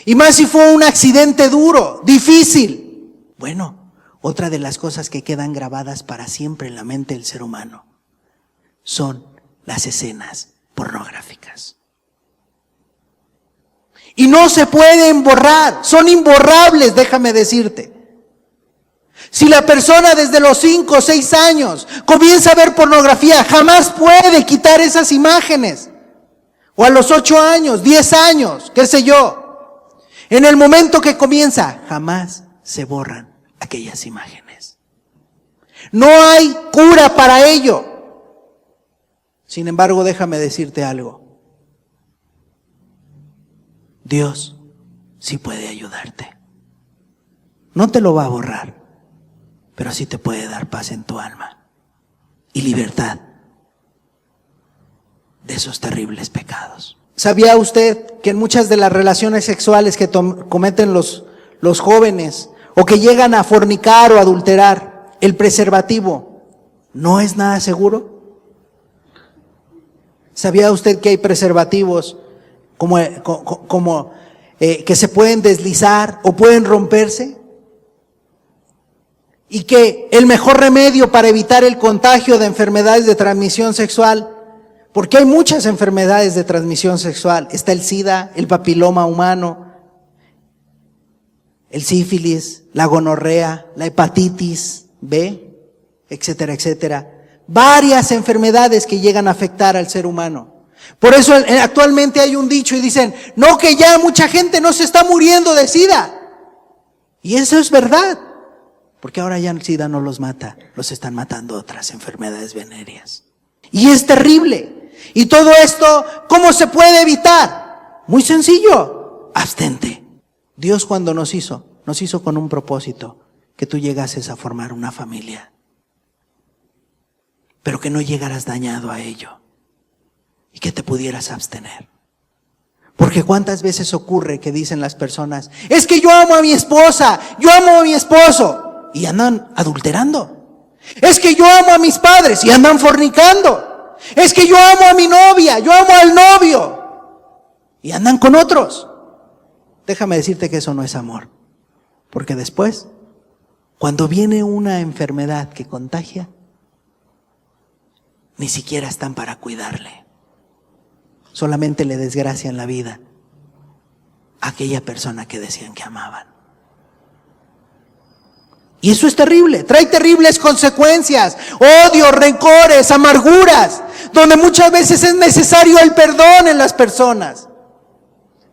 Y más si fue un accidente duro, difícil. Bueno, otra de las cosas que quedan grabadas para siempre en la mente del ser humano son las escenas pornográficas. Y no se pueden borrar, son imborrables, déjame decirte. Si la persona desde los 5 o 6 años comienza a ver pornografía, jamás puede quitar esas imágenes. O a los 8 años, 10 años, qué sé yo. En el momento que comienza, jamás se borran aquellas imágenes. No hay cura para ello. Sin embargo, déjame decirte algo. Dios sí puede ayudarte. No te lo va a borrar, pero sí te puede dar paz en tu alma y libertad de esos terribles pecados. ¿Sabía usted que en muchas de las relaciones sexuales que cometen los jóvenes o que llegan a fornicar o adulterar, el preservativo no es nada seguro? ¿Sabía usted que hay preservativos que se pueden deslizar o pueden romperse? Y que el mejor remedio para evitar el contagio de enfermedades de transmisión sexual, porque hay muchas enfermedades de transmisión sexual, está el SIDA, el papiloma humano, el sífilis, la gonorrea, la hepatitis B, etcétera, etcétera. Varias enfermedades que llegan a afectar al ser humano. Por eso actualmente hay un dicho y dicen, no, que ya mucha gente no se está muriendo de SIDA. Y eso es verdad, porque ahora ya el SIDA no los mata, los están matando otras enfermedades venéreas. Y es terrible. Y todo esto, ¿cómo se puede evitar? Muy sencillo, abstente. Dios cuando nos hizo con un propósito, que tú llegases a formar una familia, pero que no llegaras dañado a ello y que te pudieras abstener. Porque cuántas veces ocurre que dicen las personas, es que yo amo a mi esposa, yo amo a mi esposo, y andan adulterando. Es que yo amo a mis padres y andan fornicando. Es que yo amo a mi novia, yo amo al novio, y andan con otros. Déjame decirte que eso no es amor, porque después, cuando viene una enfermedad que contagia, ni siquiera están para cuidarle. Solamente le desgracian la vida a aquella persona que decían que amaban. Y eso es terrible, trae terribles consecuencias, odios, rencores, amarguras, donde muchas veces es necesario el perdón en las personas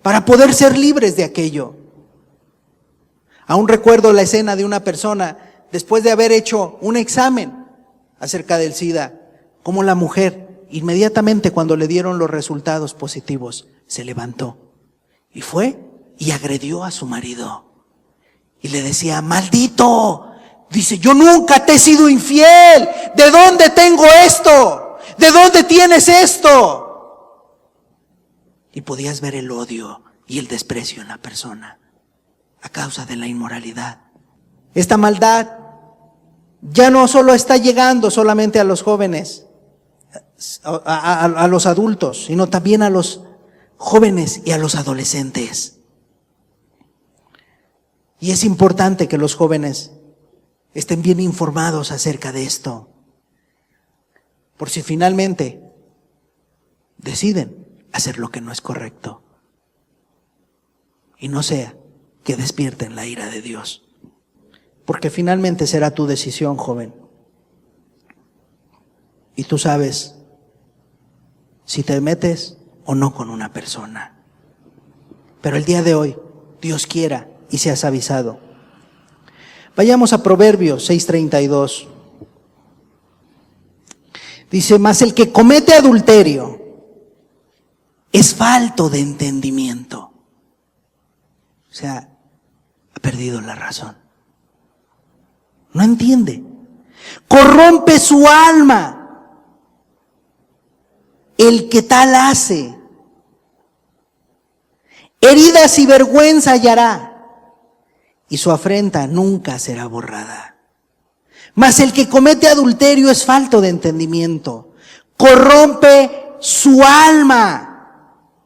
para poder ser libres de aquello. Aún recuerdo la escena de una persona después de haber hecho un examen acerca del SIDA, como la mujer inmediatamente cuando le dieron los resultados positivos se levantó y fue y agredió a su marido y le decía, maldito, dice, yo nunca te he sido infiel, ¿de dónde tengo esto? ¿De dónde tienes esto? Y podías ver el odio y el desprecio en la persona a causa de la inmoralidad. Esta maldad ya no solo está llegando solamente a los jóvenes, a los adultos, sino también a los jóvenes y a los adolescentes. Y es importante que los jóvenes estén bien informados acerca de esto, por si finalmente deciden hacer lo que no es correcto y no sea que despierten la ira de Dios, porque finalmente será tu decisión, joven, y tú sabes si te metes o no con una persona. Pero el día de hoy, Dios quiera y seas avisado. Vayamos a Proverbios 6:32. Dice, mas el que comete adulterio es falto de entendimiento. O sea, ha perdido la razón. No entiende. Corrompe su alma el que tal hace. Heridas y vergüenza hallará, y su afrenta nunca será borrada. Mas el que comete adulterio es falto de entendimiento, corrompe su alma.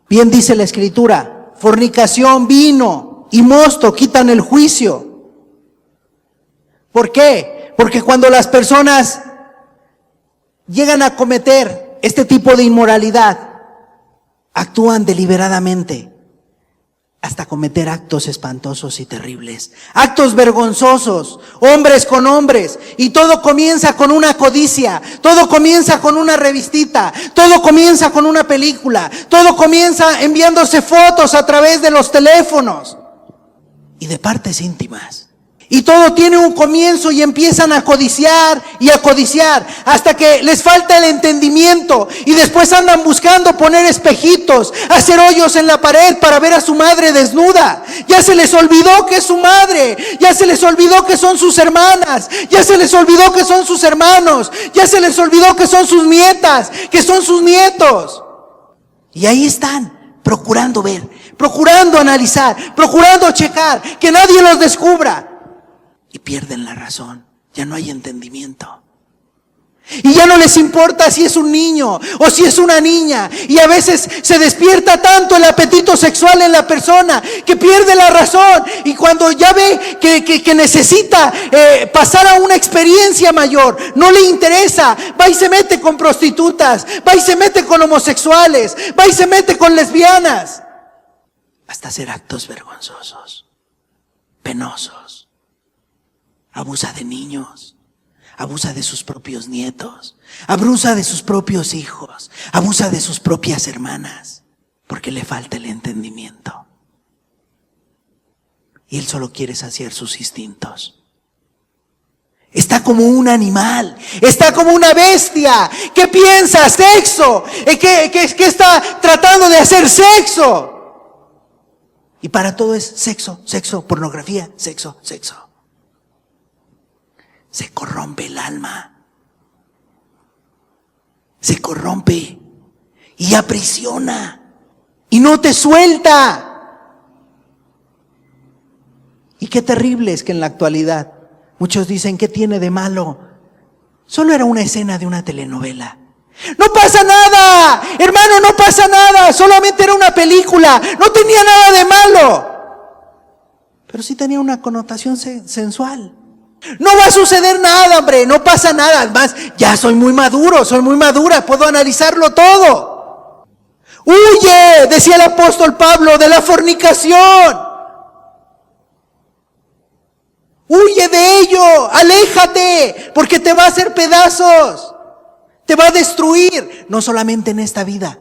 Bien dice la Escritura, fornicación, vino y mosto quitan el juicio. ¿Por qué? Porque cuando las personas llegan a cometer este tipo de inmoralidad, actúan deliberadamente hasta cometer actos espantosos y terribles, actos vergonzosos, hombres con hombres, y todo comienza con una codicia, todo comienza con una revistita, todo comienza con una película, todo comienza enviándose fotos a través de los teléfonos y de partes íntimas. Y todo tiene un comienzo y empiezan a codiciar hasta que les falta el entendimiento y después andan buscando poner espejitos, hacer hoyos en la pared para ver a su madre desnuda. Ya se les olvidó que es su madre, ya se les olvidó que son sus hermanas, ya se les olvidó que son sus hermanos, ya se les olvidó que son sus nietas, que son sus nietos. Y ahí están, procurando ver, procurando analizar, procurando checar, que nadie los descubra. Y pierden la razón, ya no hay entendimiento. Y ya no les importa si es un niño o si es una niña. Y a veces se despierta tanto el apetito sexual en la persona que pierde la razón. Y cuando ya ve que necesita pasar a una experiencia mayor, no le interesa, va y se mete con prostitutas, va y se mete con homosexuales, va y se mete con lesbianas, hasta hacer actos vergonzosos, penosos. Abusa de niños, abusa de sus propios nietos, abusa de sus propios hijos, abusa de sus propias hermanas, porque le falta el entendimiento. Y él solo quiere saciar sus instintos. Está como un animal, está como una bestia. ¿Qué piensa? Sexo. ¿Qué está tratando de hacer? Sexo. Y para todo es sexo, sexo, pornografía, sexo, sexo. Se corrompe el alma. Se corrompe y aprisiona y no te suelta. Y qué terrible es que en la actualidad muchos dicen, ¿qué tiene de malo? Solo era una escena de una telenovela. No pasa nada, hermano, no pasa nada, solamente era una película, no tenía nada de malo. Pero sí tenía una connotación sensual. No va a suceder nada, hombre, no pasa nada. Además, ya soy muy maduro, soy muy madura, puedo analizarlo todo. Huye, decía el apóstol Pablo, de la fornicación. Huye de ello, aléjate, porque te va a hacer pedazos, te va a destruir, no solamente en esta vida,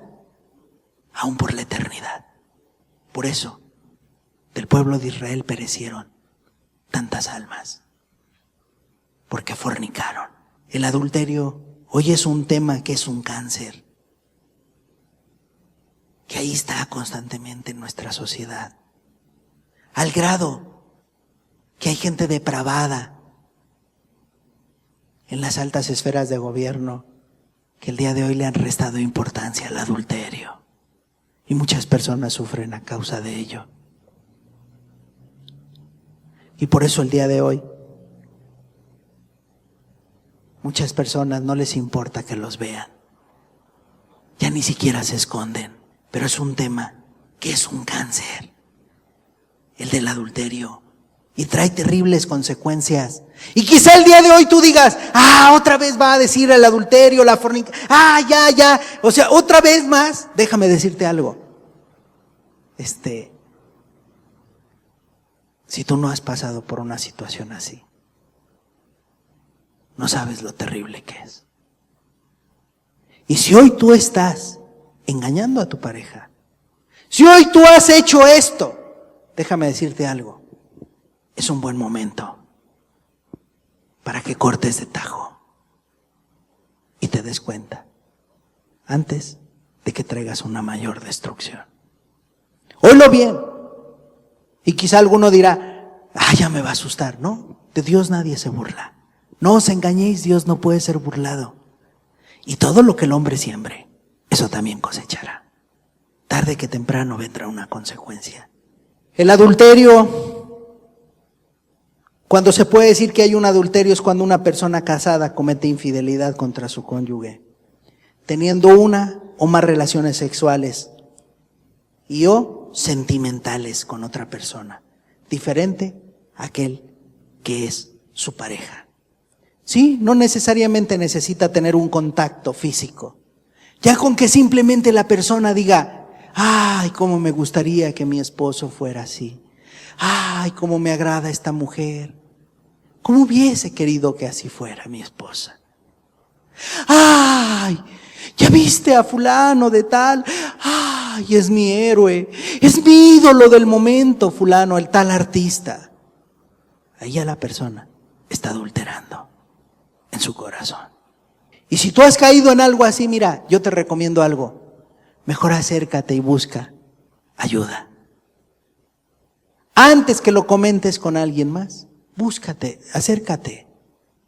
aún por la eternidad. Por eso, del pueblo de Israel perecieron tantas almas, porque fornicaron. El adulterio hoy es un tema que es un cáncer, que ahí está constantemente en nuestra sociedad, al grado que hay gente depravada en las altas esferas de gobierno que el día de hoy le han restado importancia al adulterio. Y muchas personas sufren a causa de ello. Y por eso el día de hoy, muchas personas no les importa que los vean. Ya ni siquiera se esconden. Pero es un tema que es un cáncer, el del adulterio. Y trae terribles consecuencias. Y quizá el día de hoy tú digas, otra vez va a decir el adulterio, la fornicación, ya. O sea, otra vez más. Déjame decirte algo. Si tú no has pasado por una situación así, no sabes lo terrible que es. Y si hoy tú estás engañando a tu pareja, si hoy tú has hecho esto, déjame decirte algo. Es un buen momento para que cortes de tajo y te des cuenta antes de que traigas una mayor destrucción. Oílo bien. Y quizá alguno dirá, ya me va a asustar. No, de Dios nadie se burla. No os engañéis, Dios no puede ser burlado. Y todo lo que el hombre siembre, eso también cosechará. Tarde que temprano vendrá una consecuencia. El adulterio, cuando se puede decir que hay un adulterio, es cuando una persona casada comete infidelidad contra su cónyuge, teniendo una o más relaciones sexuales y o sentimentales con otra persona, diferente a aquel que es su pareja. Sí, no necesariamente necesita tener un contacto físico. Ya con que simplemente la persona diga, cómo me gustaría que mi esposo fuera así. Cómo me agrada esta mujer. ¿Cómo hubiese querido que así fuera mi esposa? ¿Ya viste a fulano de tal? Es mi héroe, es mi ídolo del momento, fulano, el tal artista. Ahí ya la persona está adulterando en su corazón. Y si tú has caído en algo así, mira, yo te recomiendo algo. Mejor acércate y busca ayuda. Antes que lo comentes con alguien más, acércate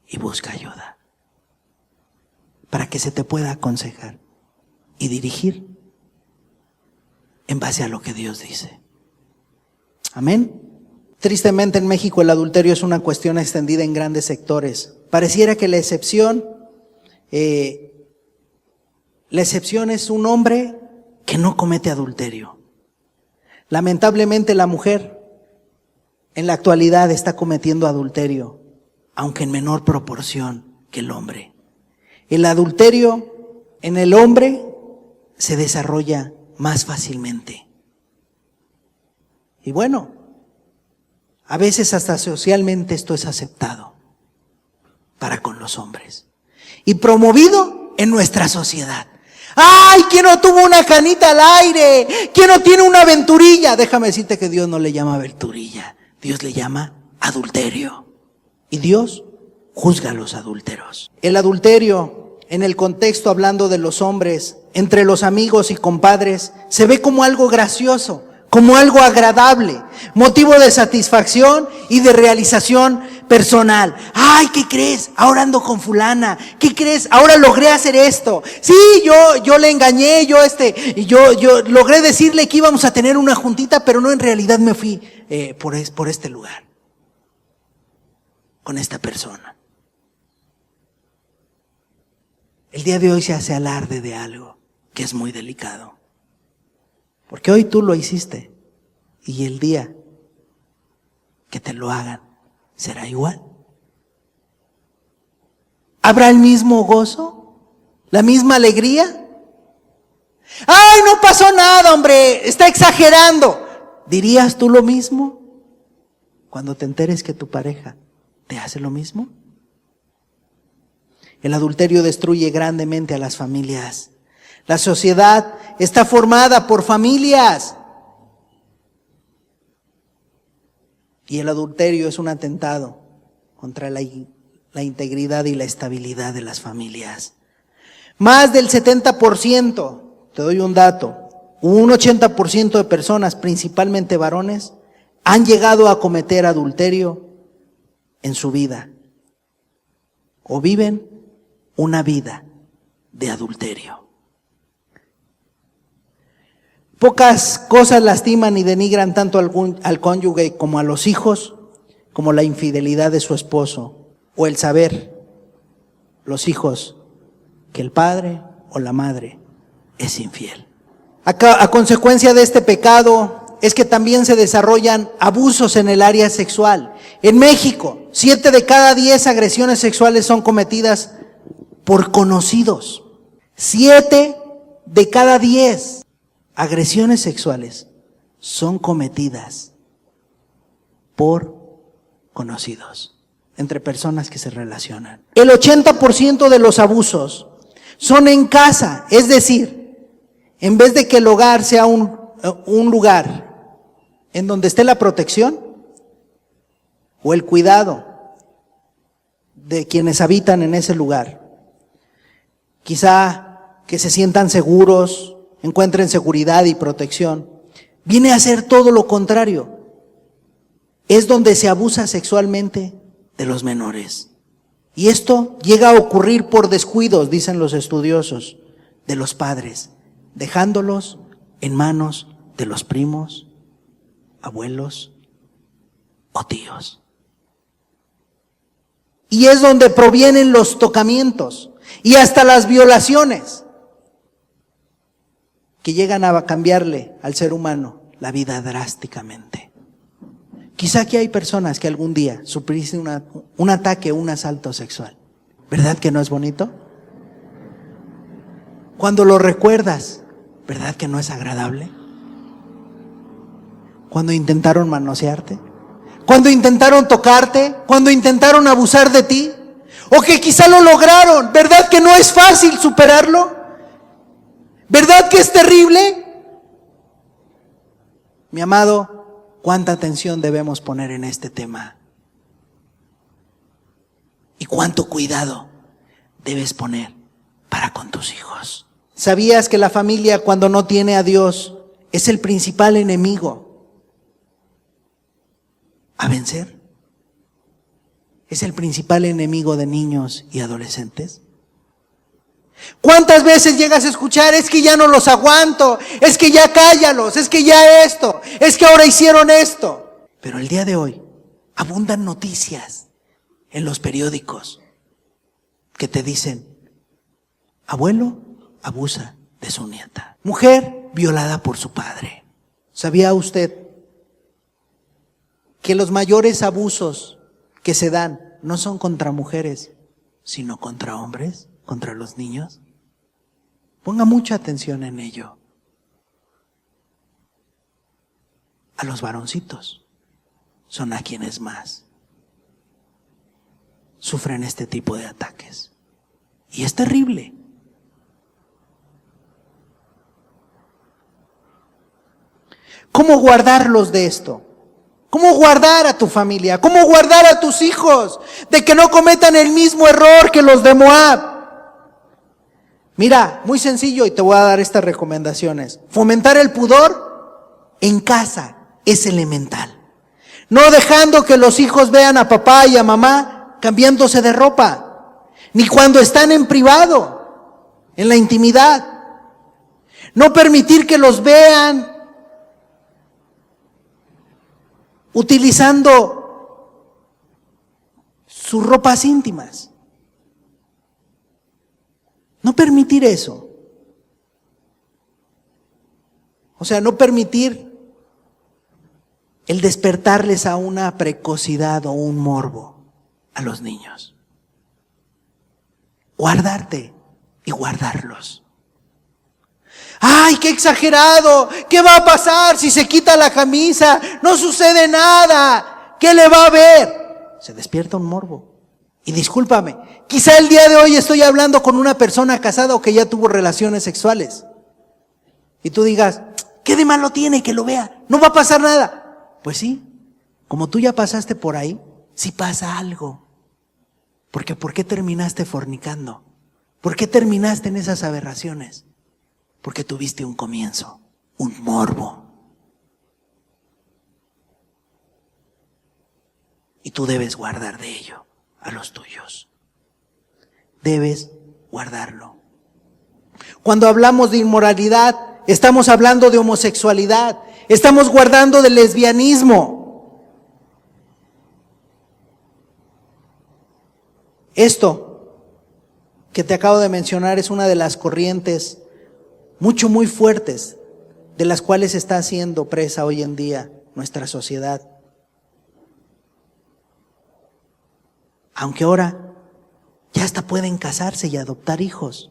y busca ayuda. Para que se te pueda aconsejar y dirigir en base a lo que Dios dice. Amén. Tristemente en México el adulterio es una cuestión extendida en grandes sectores. Pareciera que la excepción es un hombre que no comete adulterio. Lamentablemente la mujer en la actualidad está cometiendo adulterio, aunque en menor proporción que el hombre. El adulterio en el hombre se desarrolla más fácilmente. Y bueno, a veces hasta socialmente esto es aceptado. para con los hombres y promovido en nuestra sociedad. ¡Ay! ¿Quién no tuvo una canita al aire? ¿Quién no tiene una aventurilla? Déjame decirte que Dios no le llama aventurilla, Dios le llama adulterio. Y Dios juzga a los adúlteros. El adulterio, en el contexto hablando de los hombres, entre los amigos y compadres, se ve como algo gracioso, como algo agradable, motivo de satisfacción y de realización personal. ¡Ay! ¿Qué crees? Ahora ando con fulana. ¿Qué crees? Ahora logré hacer esto. Sí, yo le engañé, yo logré decirle que íbamos a tener una juntita, pero no, en realidad me fui por este lugar, con esta persona. El día de hoy se hace alarde de algo que es muy delicado. Porque hoy tú lo hiciste y el día que te lo hagan será igual. ¿Habrá el mismo gozo? ¿La misma alegría? ¡Ay, no pasó nada, hombre! Está exagerando. ¿Dirías tú lo mismo cuando te enteres que tu pareja te hace lo mismo? El adulterio destruye grandemente a las familias. La sociedad está formada por familias. Y el adulterio es un atentado contra la integridad y la estabilidad de las familias. Más del 70%, te doy un dato, un 80% de personas, principalmente varones, han llegado a cometer adulterio en su vida. O viven una vida de adulterio. Pocas cosas lastiman y denigran tanto al cónyuge como a los hijos, como la infidelidad de su esposo, o el saber, los hijos, que el padre o la madre es infiel. A consecuencia de este pecado es que también se desarrollan abusos en el área sexual. En México, 7 de cada 10 agresiones sexuales son cometidas por conocidos. 7 de cada 10 agresiones sexuales son cometidas por conocidos, entre personas que se relacionan. El 80% de los abusos son en casa, es decir, en vez de que el hogar sea un lugar en donde esté la protección o el cuidado de quienes habitan en ese lugar, quizá que se sientan seguros, encuentren seguridad y protección, viene a ser todo lo contrario. Es donde se abusa sexualmente de los menores. Y esto llega a ocurrir por descuidos, dicen los estudiosos, de los padres, dejándolos en manos de los primos, abuelos o tíos. Y es donde provienen los tocamientos y hasta las violaciones, que llegan a cambiarle al ser humano la vida drásticamente. Quizá aquí hay personas que algún día sufriste un ataque o un asalto sexual. ¿Verdad que no es bonito? Cuando lo recuerdas, ¿verdad que no es agradable? Cuando intentaron manosearte, cuando intentaron tocarte, cuando intentaron abusar de ti, o que quizá lo lograron, ¿verdad que no es fácil superarlo? ¿Verdad que es terrible? Mi amado, ¿cuánta atención debemos poner en este tema? ¿Y cuánto cuidado debes poner para con tus hijos? ¿Sabías que la familia, cuando no tiene a Dios, es el principal enemigo a vencer? ¿Es el principal enemigo de niños y adolescentes? ¿Cuántas veces llegas a escuchar: es que ya no los aguanto, es que ya cállalos, es que ya esto, es que ahora hicieron esto? Pero el día de hoy abundan noticias en los periódicos que te dicen: abuelo abusa de su nieta, mujer violada por su padre. ¿Sabía usted que los mayores abusos que se dan no son contra mujeres, sino contra hombres, contra los niños? Ponga mucha atención en ello. A los varoncitos son a quienes más sufren este tipo de ataques. Y es terrible. ¿Cómo guardarlos de esto? ¿Cómo guardar a tu familia? ¿Cómo guardar a tus hijos de que no cometan el mismo error que los de Moab? Mira, muy sencillo, y te voy a dar estas recomendaciones. Fomentar el pudor en casa es elemental. No dejando que los hijos vean a papá y a mamá cambiándose de ropa, ni cuando están en privado, en la intimidad. No permitir que los vean utilizando sus ropas íntimas. No permitir eso. O sea, no permitir el despertarles a una precocidad o un morbo a los niños. Guardarte y guardarlos. ¡Ay, qué exagerado! ¿Qué va a pasar si se quita la camisa? No sucede nada. ¿Qué le va a ver? Se despierta un morbo. Y discúlpame, quizá el día de hoy estoy hablando con una persona casada o que ya tuvo relaciones sexuales. Y tú digas, ¿qué de malo tiene que lo vea? No va a pasar nada. Pues sí, como tú ya pasaste por ahí, sí pasa algo. Porque ¿por qué terminaste fornicando? ¿Por qué terminaste en esas aberraciones? Porque tuviste un comienzo, un morbo. Y tú debes guardar de ello a los tuyos. Debes guardarlo. Cuando hablamos de inmoralidad, estamos hablando de homosexualidad, estamos guardando del lesbianismo. Esto que te acabo de mencionar es una de las corrientes muy fuertes de las cuales está siendo presa hoy en día nuestra sociedad. Aunque ahora ya hasta pueden casarse y adoptar hijos.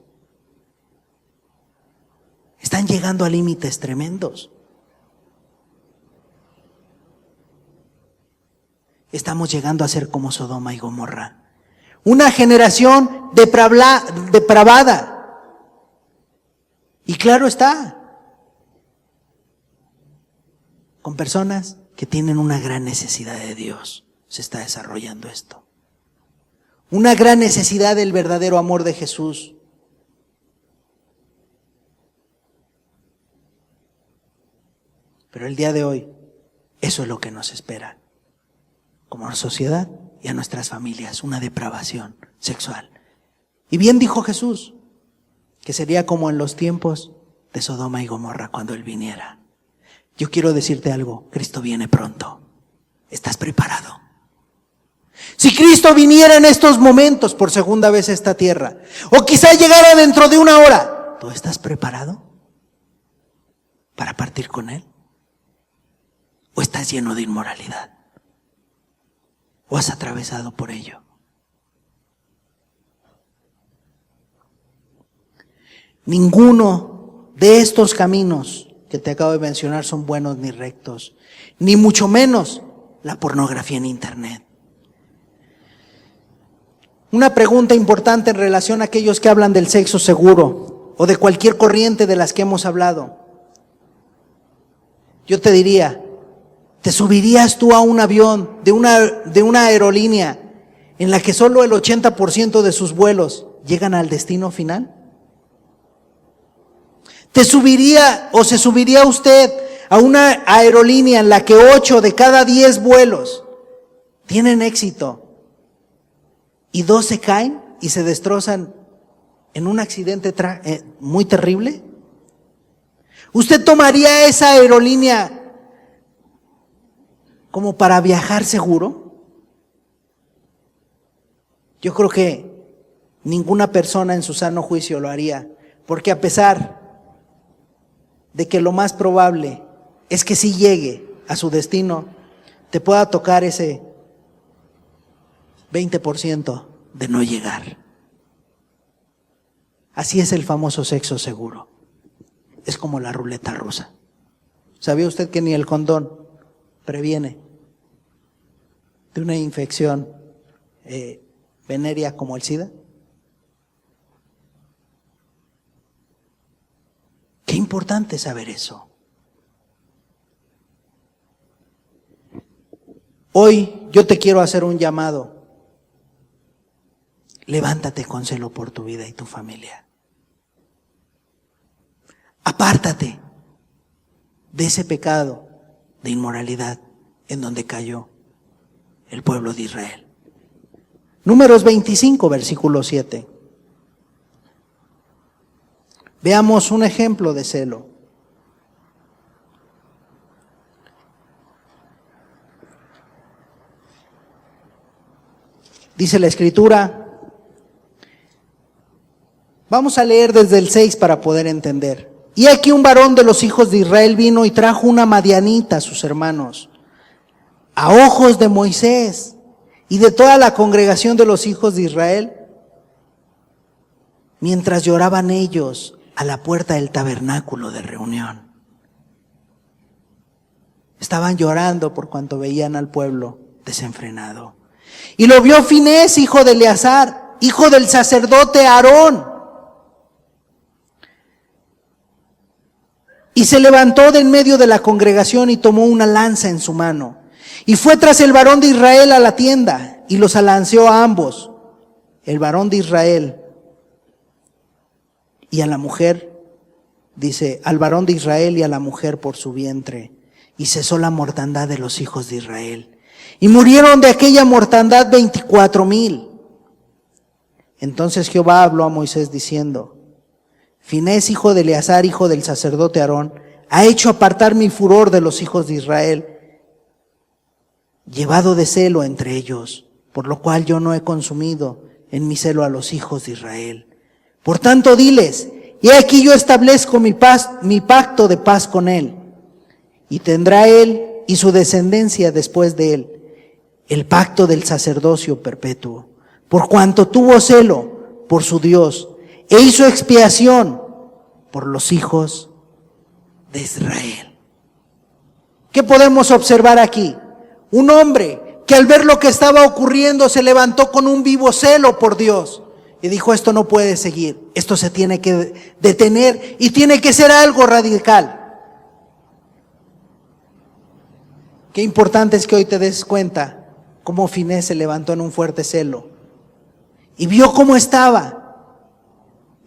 Están llegando a límites tremendos. Estamos llegando a ser como Sodoma y Gomorra. Una generación depravada. Y claro está, con personas que tienen una gran necesidad de Dios, se está desarrollando esto. Una gran necesidad del verdadero amor de Jesús. Pero el día de hoy, eso es lo que nos espera. Como sociedad y a nuestras familias, una depravación sexual. Y bien dijo Jesús, que sería como en los tiempos de Sodoma y Gomorra cuando Él viniera. Yo quiero decirte algo, Cristo viene pronto. ¿Estás preparado? Si Cristo viniera en estos momentos por segunda vez a esta tierra, o quizá llegara dentro de una hora, ¿tú estás preparado para partir con Él? ¿O estás lleno de inmoralidad? ¿O has atravesado por ello? Ninguno de estos caminos que te acabo de mencionar son buenos ni rectos, ni mucho menos la pornografía en internet. Una pregunta importante en relación a aquellos que hablan del sexo seguro o de cualquier corriente de las que hemos hablado. Yo te diría, ¿te subirías tú a un avión de una aerolínea en la que solo el 80% de sus vuelos llegan al destino final? ¿Te subiría o se subiría usted a una aerolínea en la que 8 de cada 10 vuelos tienen éxito y 2 se caen y se destrozan en un accidente muy terrible? ¿Usted tomaría esa aerolínea como para viajar seguro? Yo creo que ninguna persona en su sano juicio lo haría, porque a pesar de que lo más probable es que sí llegue a su destino, te pueda tocar ese 20% de no llegar. Así es el famoso sexo seguro. Es como la ruleta rusa. ¿Sabía usted que ni el condón previene de una infección venérea como el SIDA? Qué importante saber eso. Hoy yo te quiero hacer un llamado. Levántate con celo por tu vida y tu familia. Apártate de ese pecado de inmoralidad en donde cayó el pueblo de Israel. Números 25, versículo 7. Veamos un ejemplo de celo. Dice la Escritura, vamos a leer desde el 6 para poder entender. Y aquí un varón de los hijos de Israel vino y trajo una madianita a sus hermanos, a ojos de Moisés y de toda la congregación de los hijos de Israel, mientras lloraban ellos a la puerta del tabernáculo de reunión. Estaban llorando por cuanto veían al pueblo desenfrenado. Y lo vio Finés, hijo de Eleazar, hijo del sacerdote Aarón. Y se levantó de en medio de la congregación y tomó una lanza en su mano. Y fue tras el varón de Israel a la tienda y los alanceó a ambos, el varón de Israel y a la mujer, dice, al varón de Israel y a la mujer por su vientre. Y cesó la mortandad de los hijos de Israel. Y murieron de aquella mortandad 24,000. Entonces Jehová habló a Moisés diciendo, Finés, hijo de Eleazar, hijo del sacerdote Aarón, ha hecho apartar mi furor de los hijos de Israel, llevado de celo entre ellos, por lo cual yo no he consumido en mi celo a los hijos de Israel. Por tanto diles, y aquí yo establezco mi pacto de paz con él, y tendrá él y su descendencia después de él el pacto del sacerdocio perpetuo, por cuanto tuvo celo por su Dios, e hizo expiación por los hijos de Israel. ¿Qué podemos observar aquí? Un hombre que al ver lo que estaba ocurriendo se levantó con un vivo celo por Dios y dijo, esto no puede seguir, esto se tiene que detener y tiene que ser algo radical. Qué importante es que hoy te des cuenta cómo Finés se levantó en un fuerte celo y vio cómo estaba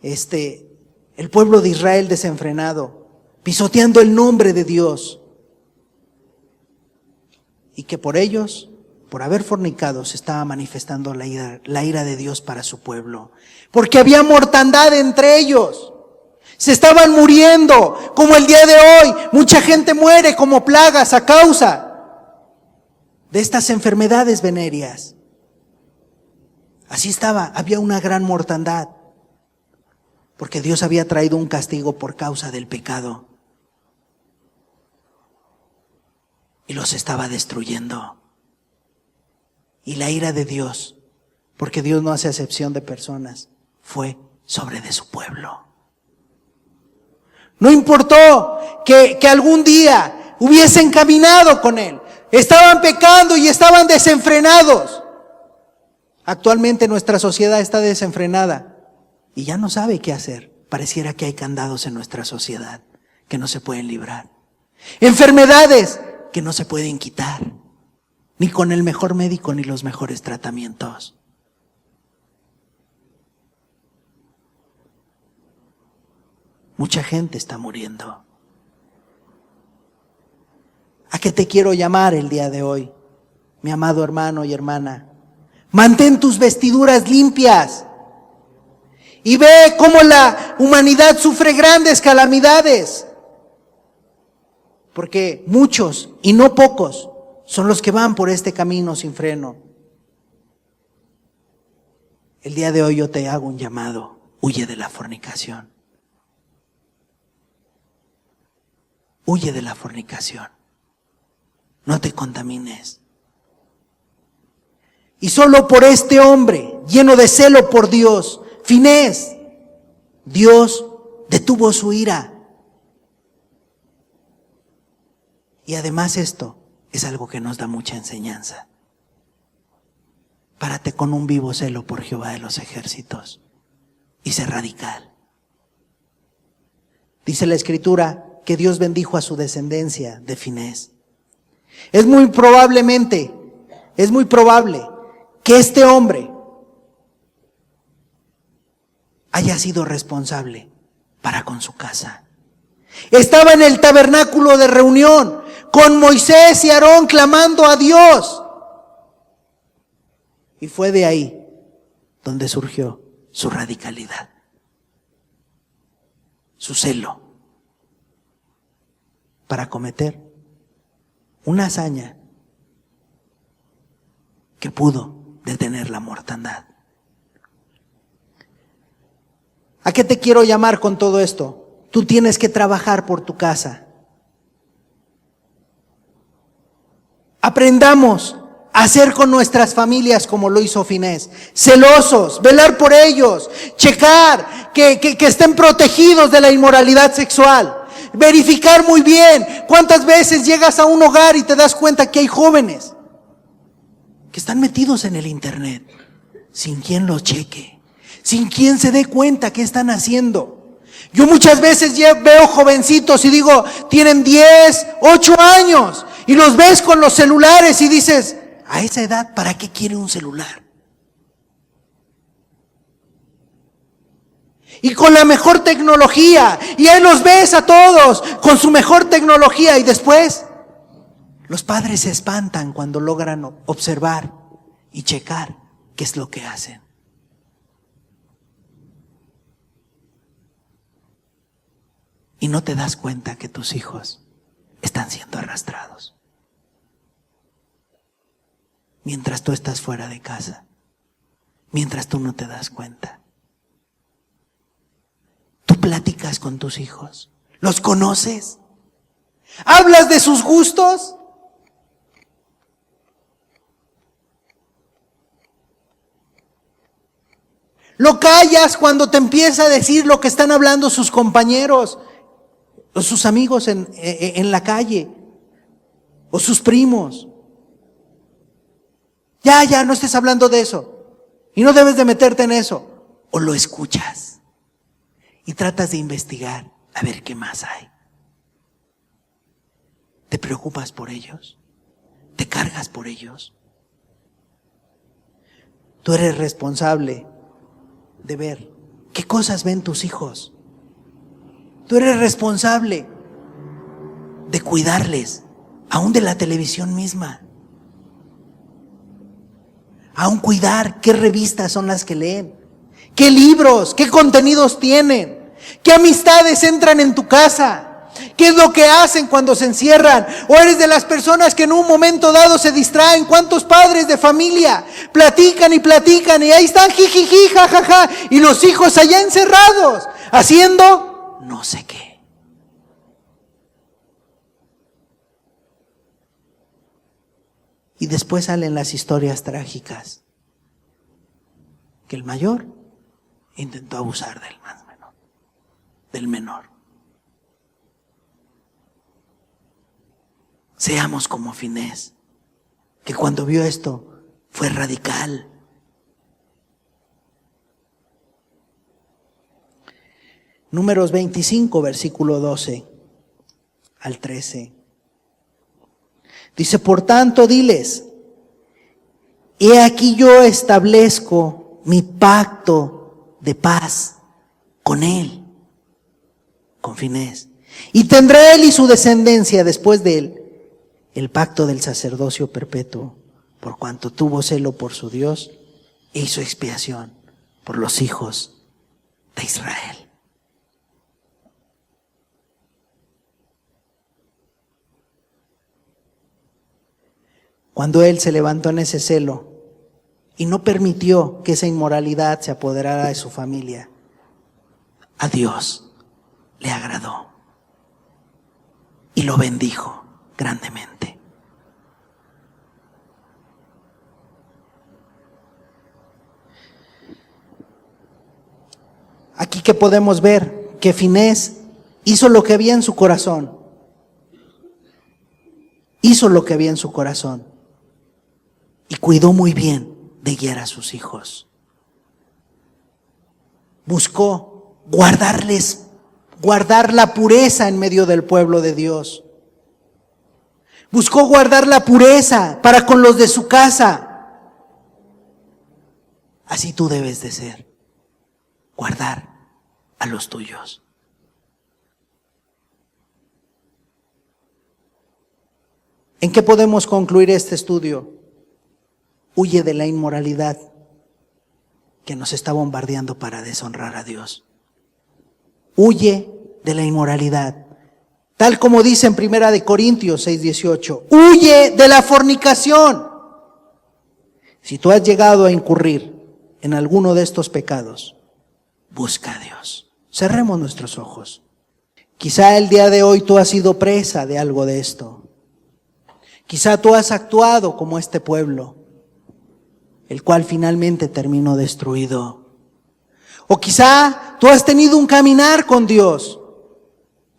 el pueblo de Israel desenfrenado, pisoteando el nombre de Dios, y que por ellos, por haber fornicado, se estaba manifestando la ira de Dios para su pueblo, porque había mortandad entre ellos, se estaban muriendo, como el día de hoy, mucha gente muere como plagas a causa de estas enfermedades venéreas. Así estaba, había una gran mortandad, porque Dios había traído un castigo por causa del pecado y los estaba destruyendo. Y la ira de Dios, porque Dios no hace acepción de personas, fue sobre de su pueblo. No importó que algún día hubiesen caminado con él, estaban pecando y estaban desenfrenados. Actualmente nuestra sociedad está desenfrenada y ya no sabe qué hacer. Pareciera que hay candados en nuestra sociedad que no se pueden librar. Enfermedades que no se pueden quitar, ni con el mejor médico ni los mejores tratamientos. Mucha gente está muriendo. ¿A qué te quiero llamar el día de hoy, mi amado hermano y hermana? Mantén tus vestiduras limpias y ve cómo la humanidad sufre grandes calamidades, porque muchos y no pocos son los que van por este camino sin freno. El día de hoy yo te hago un llamado: huye de la fornicación. Huye de la fornicación. No te contamines. Y solo por este hombre, lleno de celo por Dios, Finés, Dios detuvo su ira. Y además esto es algo que nos da mucha enseñanza. párate con un vivo celo por Jehová de los ejércitos y sé radical. Dice la Escritura que Dios bendijo a su descendencia de Finés. Es muy probable que este hombre haya sido responsable para con su casa. Estaba en el tabernáculo de reunión con Moisés y Aarón clamando a Dios. Y fue de ahí donde surgió su radicalidad, su celo para cometer una hazaña que pudo detener la mortandad. ¿A qué te quiero llamar con todo esto? Tú tienes que trabajar por tu casa. Aprendamos a hacer con nuestras familias como lo hizo Finés, celosos, velar por ellos, checar que estén protegidos de la inmoralidad sexual, verificar muy bien. ¿Cuántas veces llegas a un hogar y te das cuenta que hay jóvenes que están metidos en el internet sin quien los cheque, sin quien se dé cuenta qué están haciendo? Yo muchas veces veo jovencitos y digo, tienen 10, 8 años y los ves con los celulares y dices, a esa edad, ¿para qué quiere un celular? Y con la mejor tecnología, y ahí los ves a todos con su mejor tecnología, y después los padres se espantan cuando logran observar y checar qué es lo que hacen. Y no te das cuenta que tus hijos están siendo arrastrados mientras tú estás fuera de casa, mientras tú no te das cuenta. Tú platicas con tus hijos, los conoces, hablas de sus gustos. Lo callas cuando te empieza a decir lo que están hablando sus compañeros o sus amigos en la calle o sus primos. Ya, no estés hablando de eso y no debes de meterte en eso. O lo escuchas y tratas de investigar a ver qué más hay. ¿Te preocupas por ellos? ¿Te cargas por ellos? Tú eres responsable de ver qué cosas ven tus hijos. Tú eres responsable de cuidarles, aún de la televisión misma. Aún cuidar qué revistas son las que leen, qué libros, qué contenidos tienen, qué amistades entran en tu casa, qué es lo que hacen cuando se encierran. O eres de las personas que en un momento dado se distraen. ¿Cuántos padres de familia platican y ahí están jijiji, jajaja, y los hijos allá encerrados haciendo no sé qué? Y después salen las historias trágicas, que el mayor intentó abusar del menor. Seamos como Finés, que cuando vio esto fue radical. Números 25, versículo 12 al 13. Dice, por tanto, diles, he aquí yo establezco mi pacto de paz con él, con Finés, y tendrá él y su descendencia después de él el pacto del sacerdocio perpetuo, por cuanto tuvo celo por su Dios e hizo expiación por los hijos de Israel. Cuando él se levantó en ese celo y no permitió que esa inmoralidad se apoderara de su familia, a Dios le agradó y lo bendijo grandemente. Aquí que podemos ver que Finés hizo lo que había en su corazón. Hizo lo que había en su corazón y cuidó muy bien de guiar a sus hijos. Buscó guardar la pureza en medio del pueblo de Dios. Buscó guardar la pureza para con los de su casa. Así tú debes de ser. Guardar a los tuyos. ¿En qué podemos concluir este estudio? Huye de la inmoralidad que nos está bombardeando para deshonrar a Dios. Huye de la inmoralidad. Tal como dice en 1 Corintios 6:18, huye de la fornicación. Si tú has llegado a incurrir en alguno de estos pecados, busca a Dios. Cerremos nuestros ojos. Quizá el día de hoy tú has sido presa de algo de esto. Quizá tú has actuado como este pueblo, el cual finalmente terminó destruido. O quizá tú has tenido un caminar con Dios.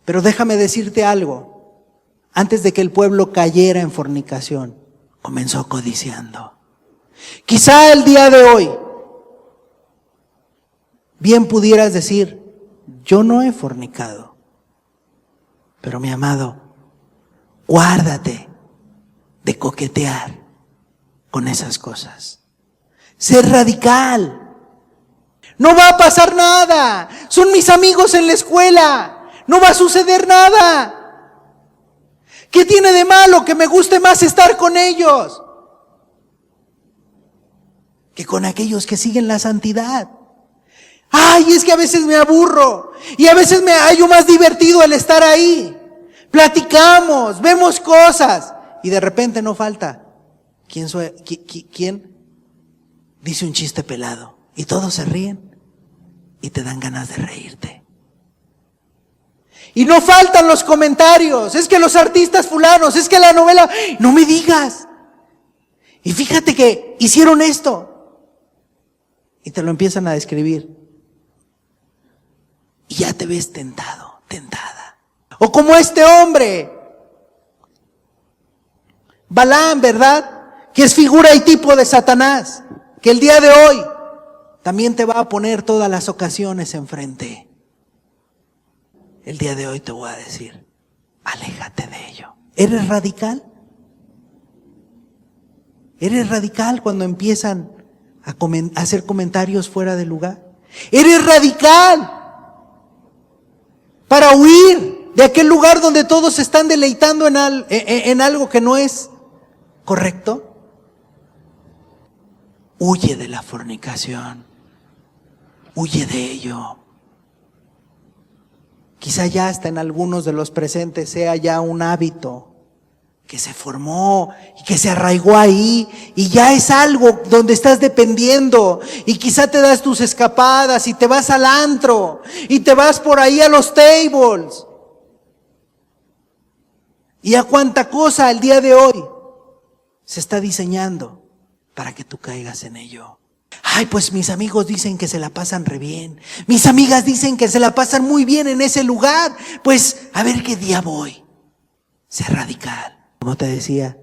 Pero déjame decirte algo. Antes de que el pueblo cayera en fornicación, comenzó codiciando. Quizá el día de hoy, bien pudieras decir, yo no he fornicado. Pero mi amado, guárdate de coquetear con esas cosas. Ser radical. No va a pasar nada. Son mis amigos en la escuela. No va a suceder nada. ¿Qué tiene de malo que me guste más estar con ellos que con aquellos que siguen la santidad? Ay, es que a veces me aburro y a veces me hallo más divertido el estar ahí. Platicamos, vemos cosas y de repente no falta. ¿Quién dice un chiste pelado? Y todos se ríen y te dan ganas de reírte. Y no faltan los comentarios, es que los artistas fulanos, es que la novela, no me digas. Y fíjate que hicieron esto. Y te lo empiezan a describir. Y ya te ves tentado, tentada. O como este hombre, Balaam, ¿verdad? Que es figura y tipo de Satanás, que el día de hoy también te va a poner todas las ocasiones enfrente. El día de hoy te voy a decir, aléjate de ello. ¿Eres radical? ¿Eres radical cuando empiezan a hacer comentarios fuera de lugar? ¿Eres radical para huir de aquel lugar donde todos se están deleitando en algo que no es correcto? Huye de la fornicación. Huye de ello. Quizá ya hasta en algunos de los presentes sea ya un hábito que se formó y que se arraigó ahí y ya es algo donde estás dependiendo y quizá te das tus escapadas y te vas al antro y te vas por ahí a los tables y a cuánta cosa el día de hoy se está diseñando para que tú caigas en ello. Ay, pues mis amigos dicen que se la pasan re bien. Mis amigas dicen que se la pasan muy bien en ese lugar. Pues a ver qué día voy. Sé radical. Como te decía,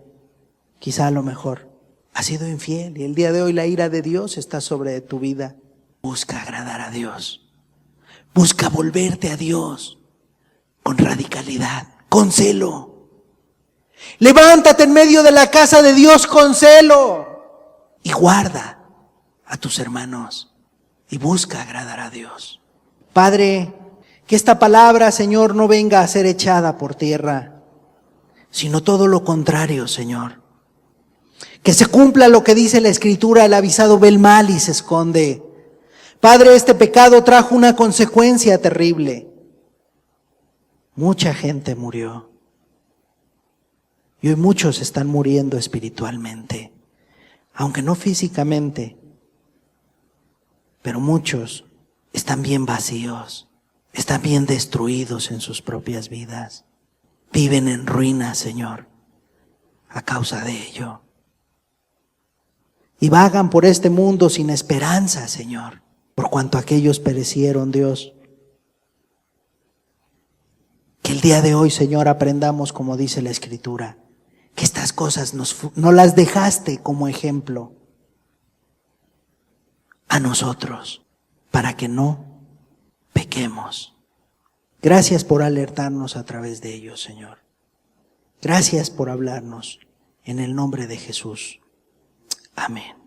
quizá a lo mejor has sido infiel y el día de hoy la ira de Dios está sobre tu vida. Busca agradar a Dios. Busca volverte a Dios con radicalidad, con celo. Levántate en medio de la casa de Dios con celo y guarda a tus hermanos y busca agradar a Dios. Padre, que esta palabra, Señor, no venga a ser echada por tierra, sino todo lo contrario, Señor. Que se cumpla lo que dice la Escritura, el avisado ve el mal y se esconde. Padre, este pecado trajo una consecuencia terrible. Mucha gente murió. Y hoy muchos están muriendo espiritualmente, aunque no físicamente. Pero muchos están bien vacíos, están bien destruidos en sus propias vidas. Viven en ruina, Señor, a causa de ello. Y vagan por este mundo sin esperanza, Señor, por cuanto aquellos perecieron, Dios. Que el día de hoy, Señor, aprendamos, como dice la Escritura, que estas cosas no las dejaste como ejemplo, a nosotros para que no pequemos. Gracias por alertarnos a través de ellos, Señor. Gracias por hablarnos en el nombre de Jesús. Amén.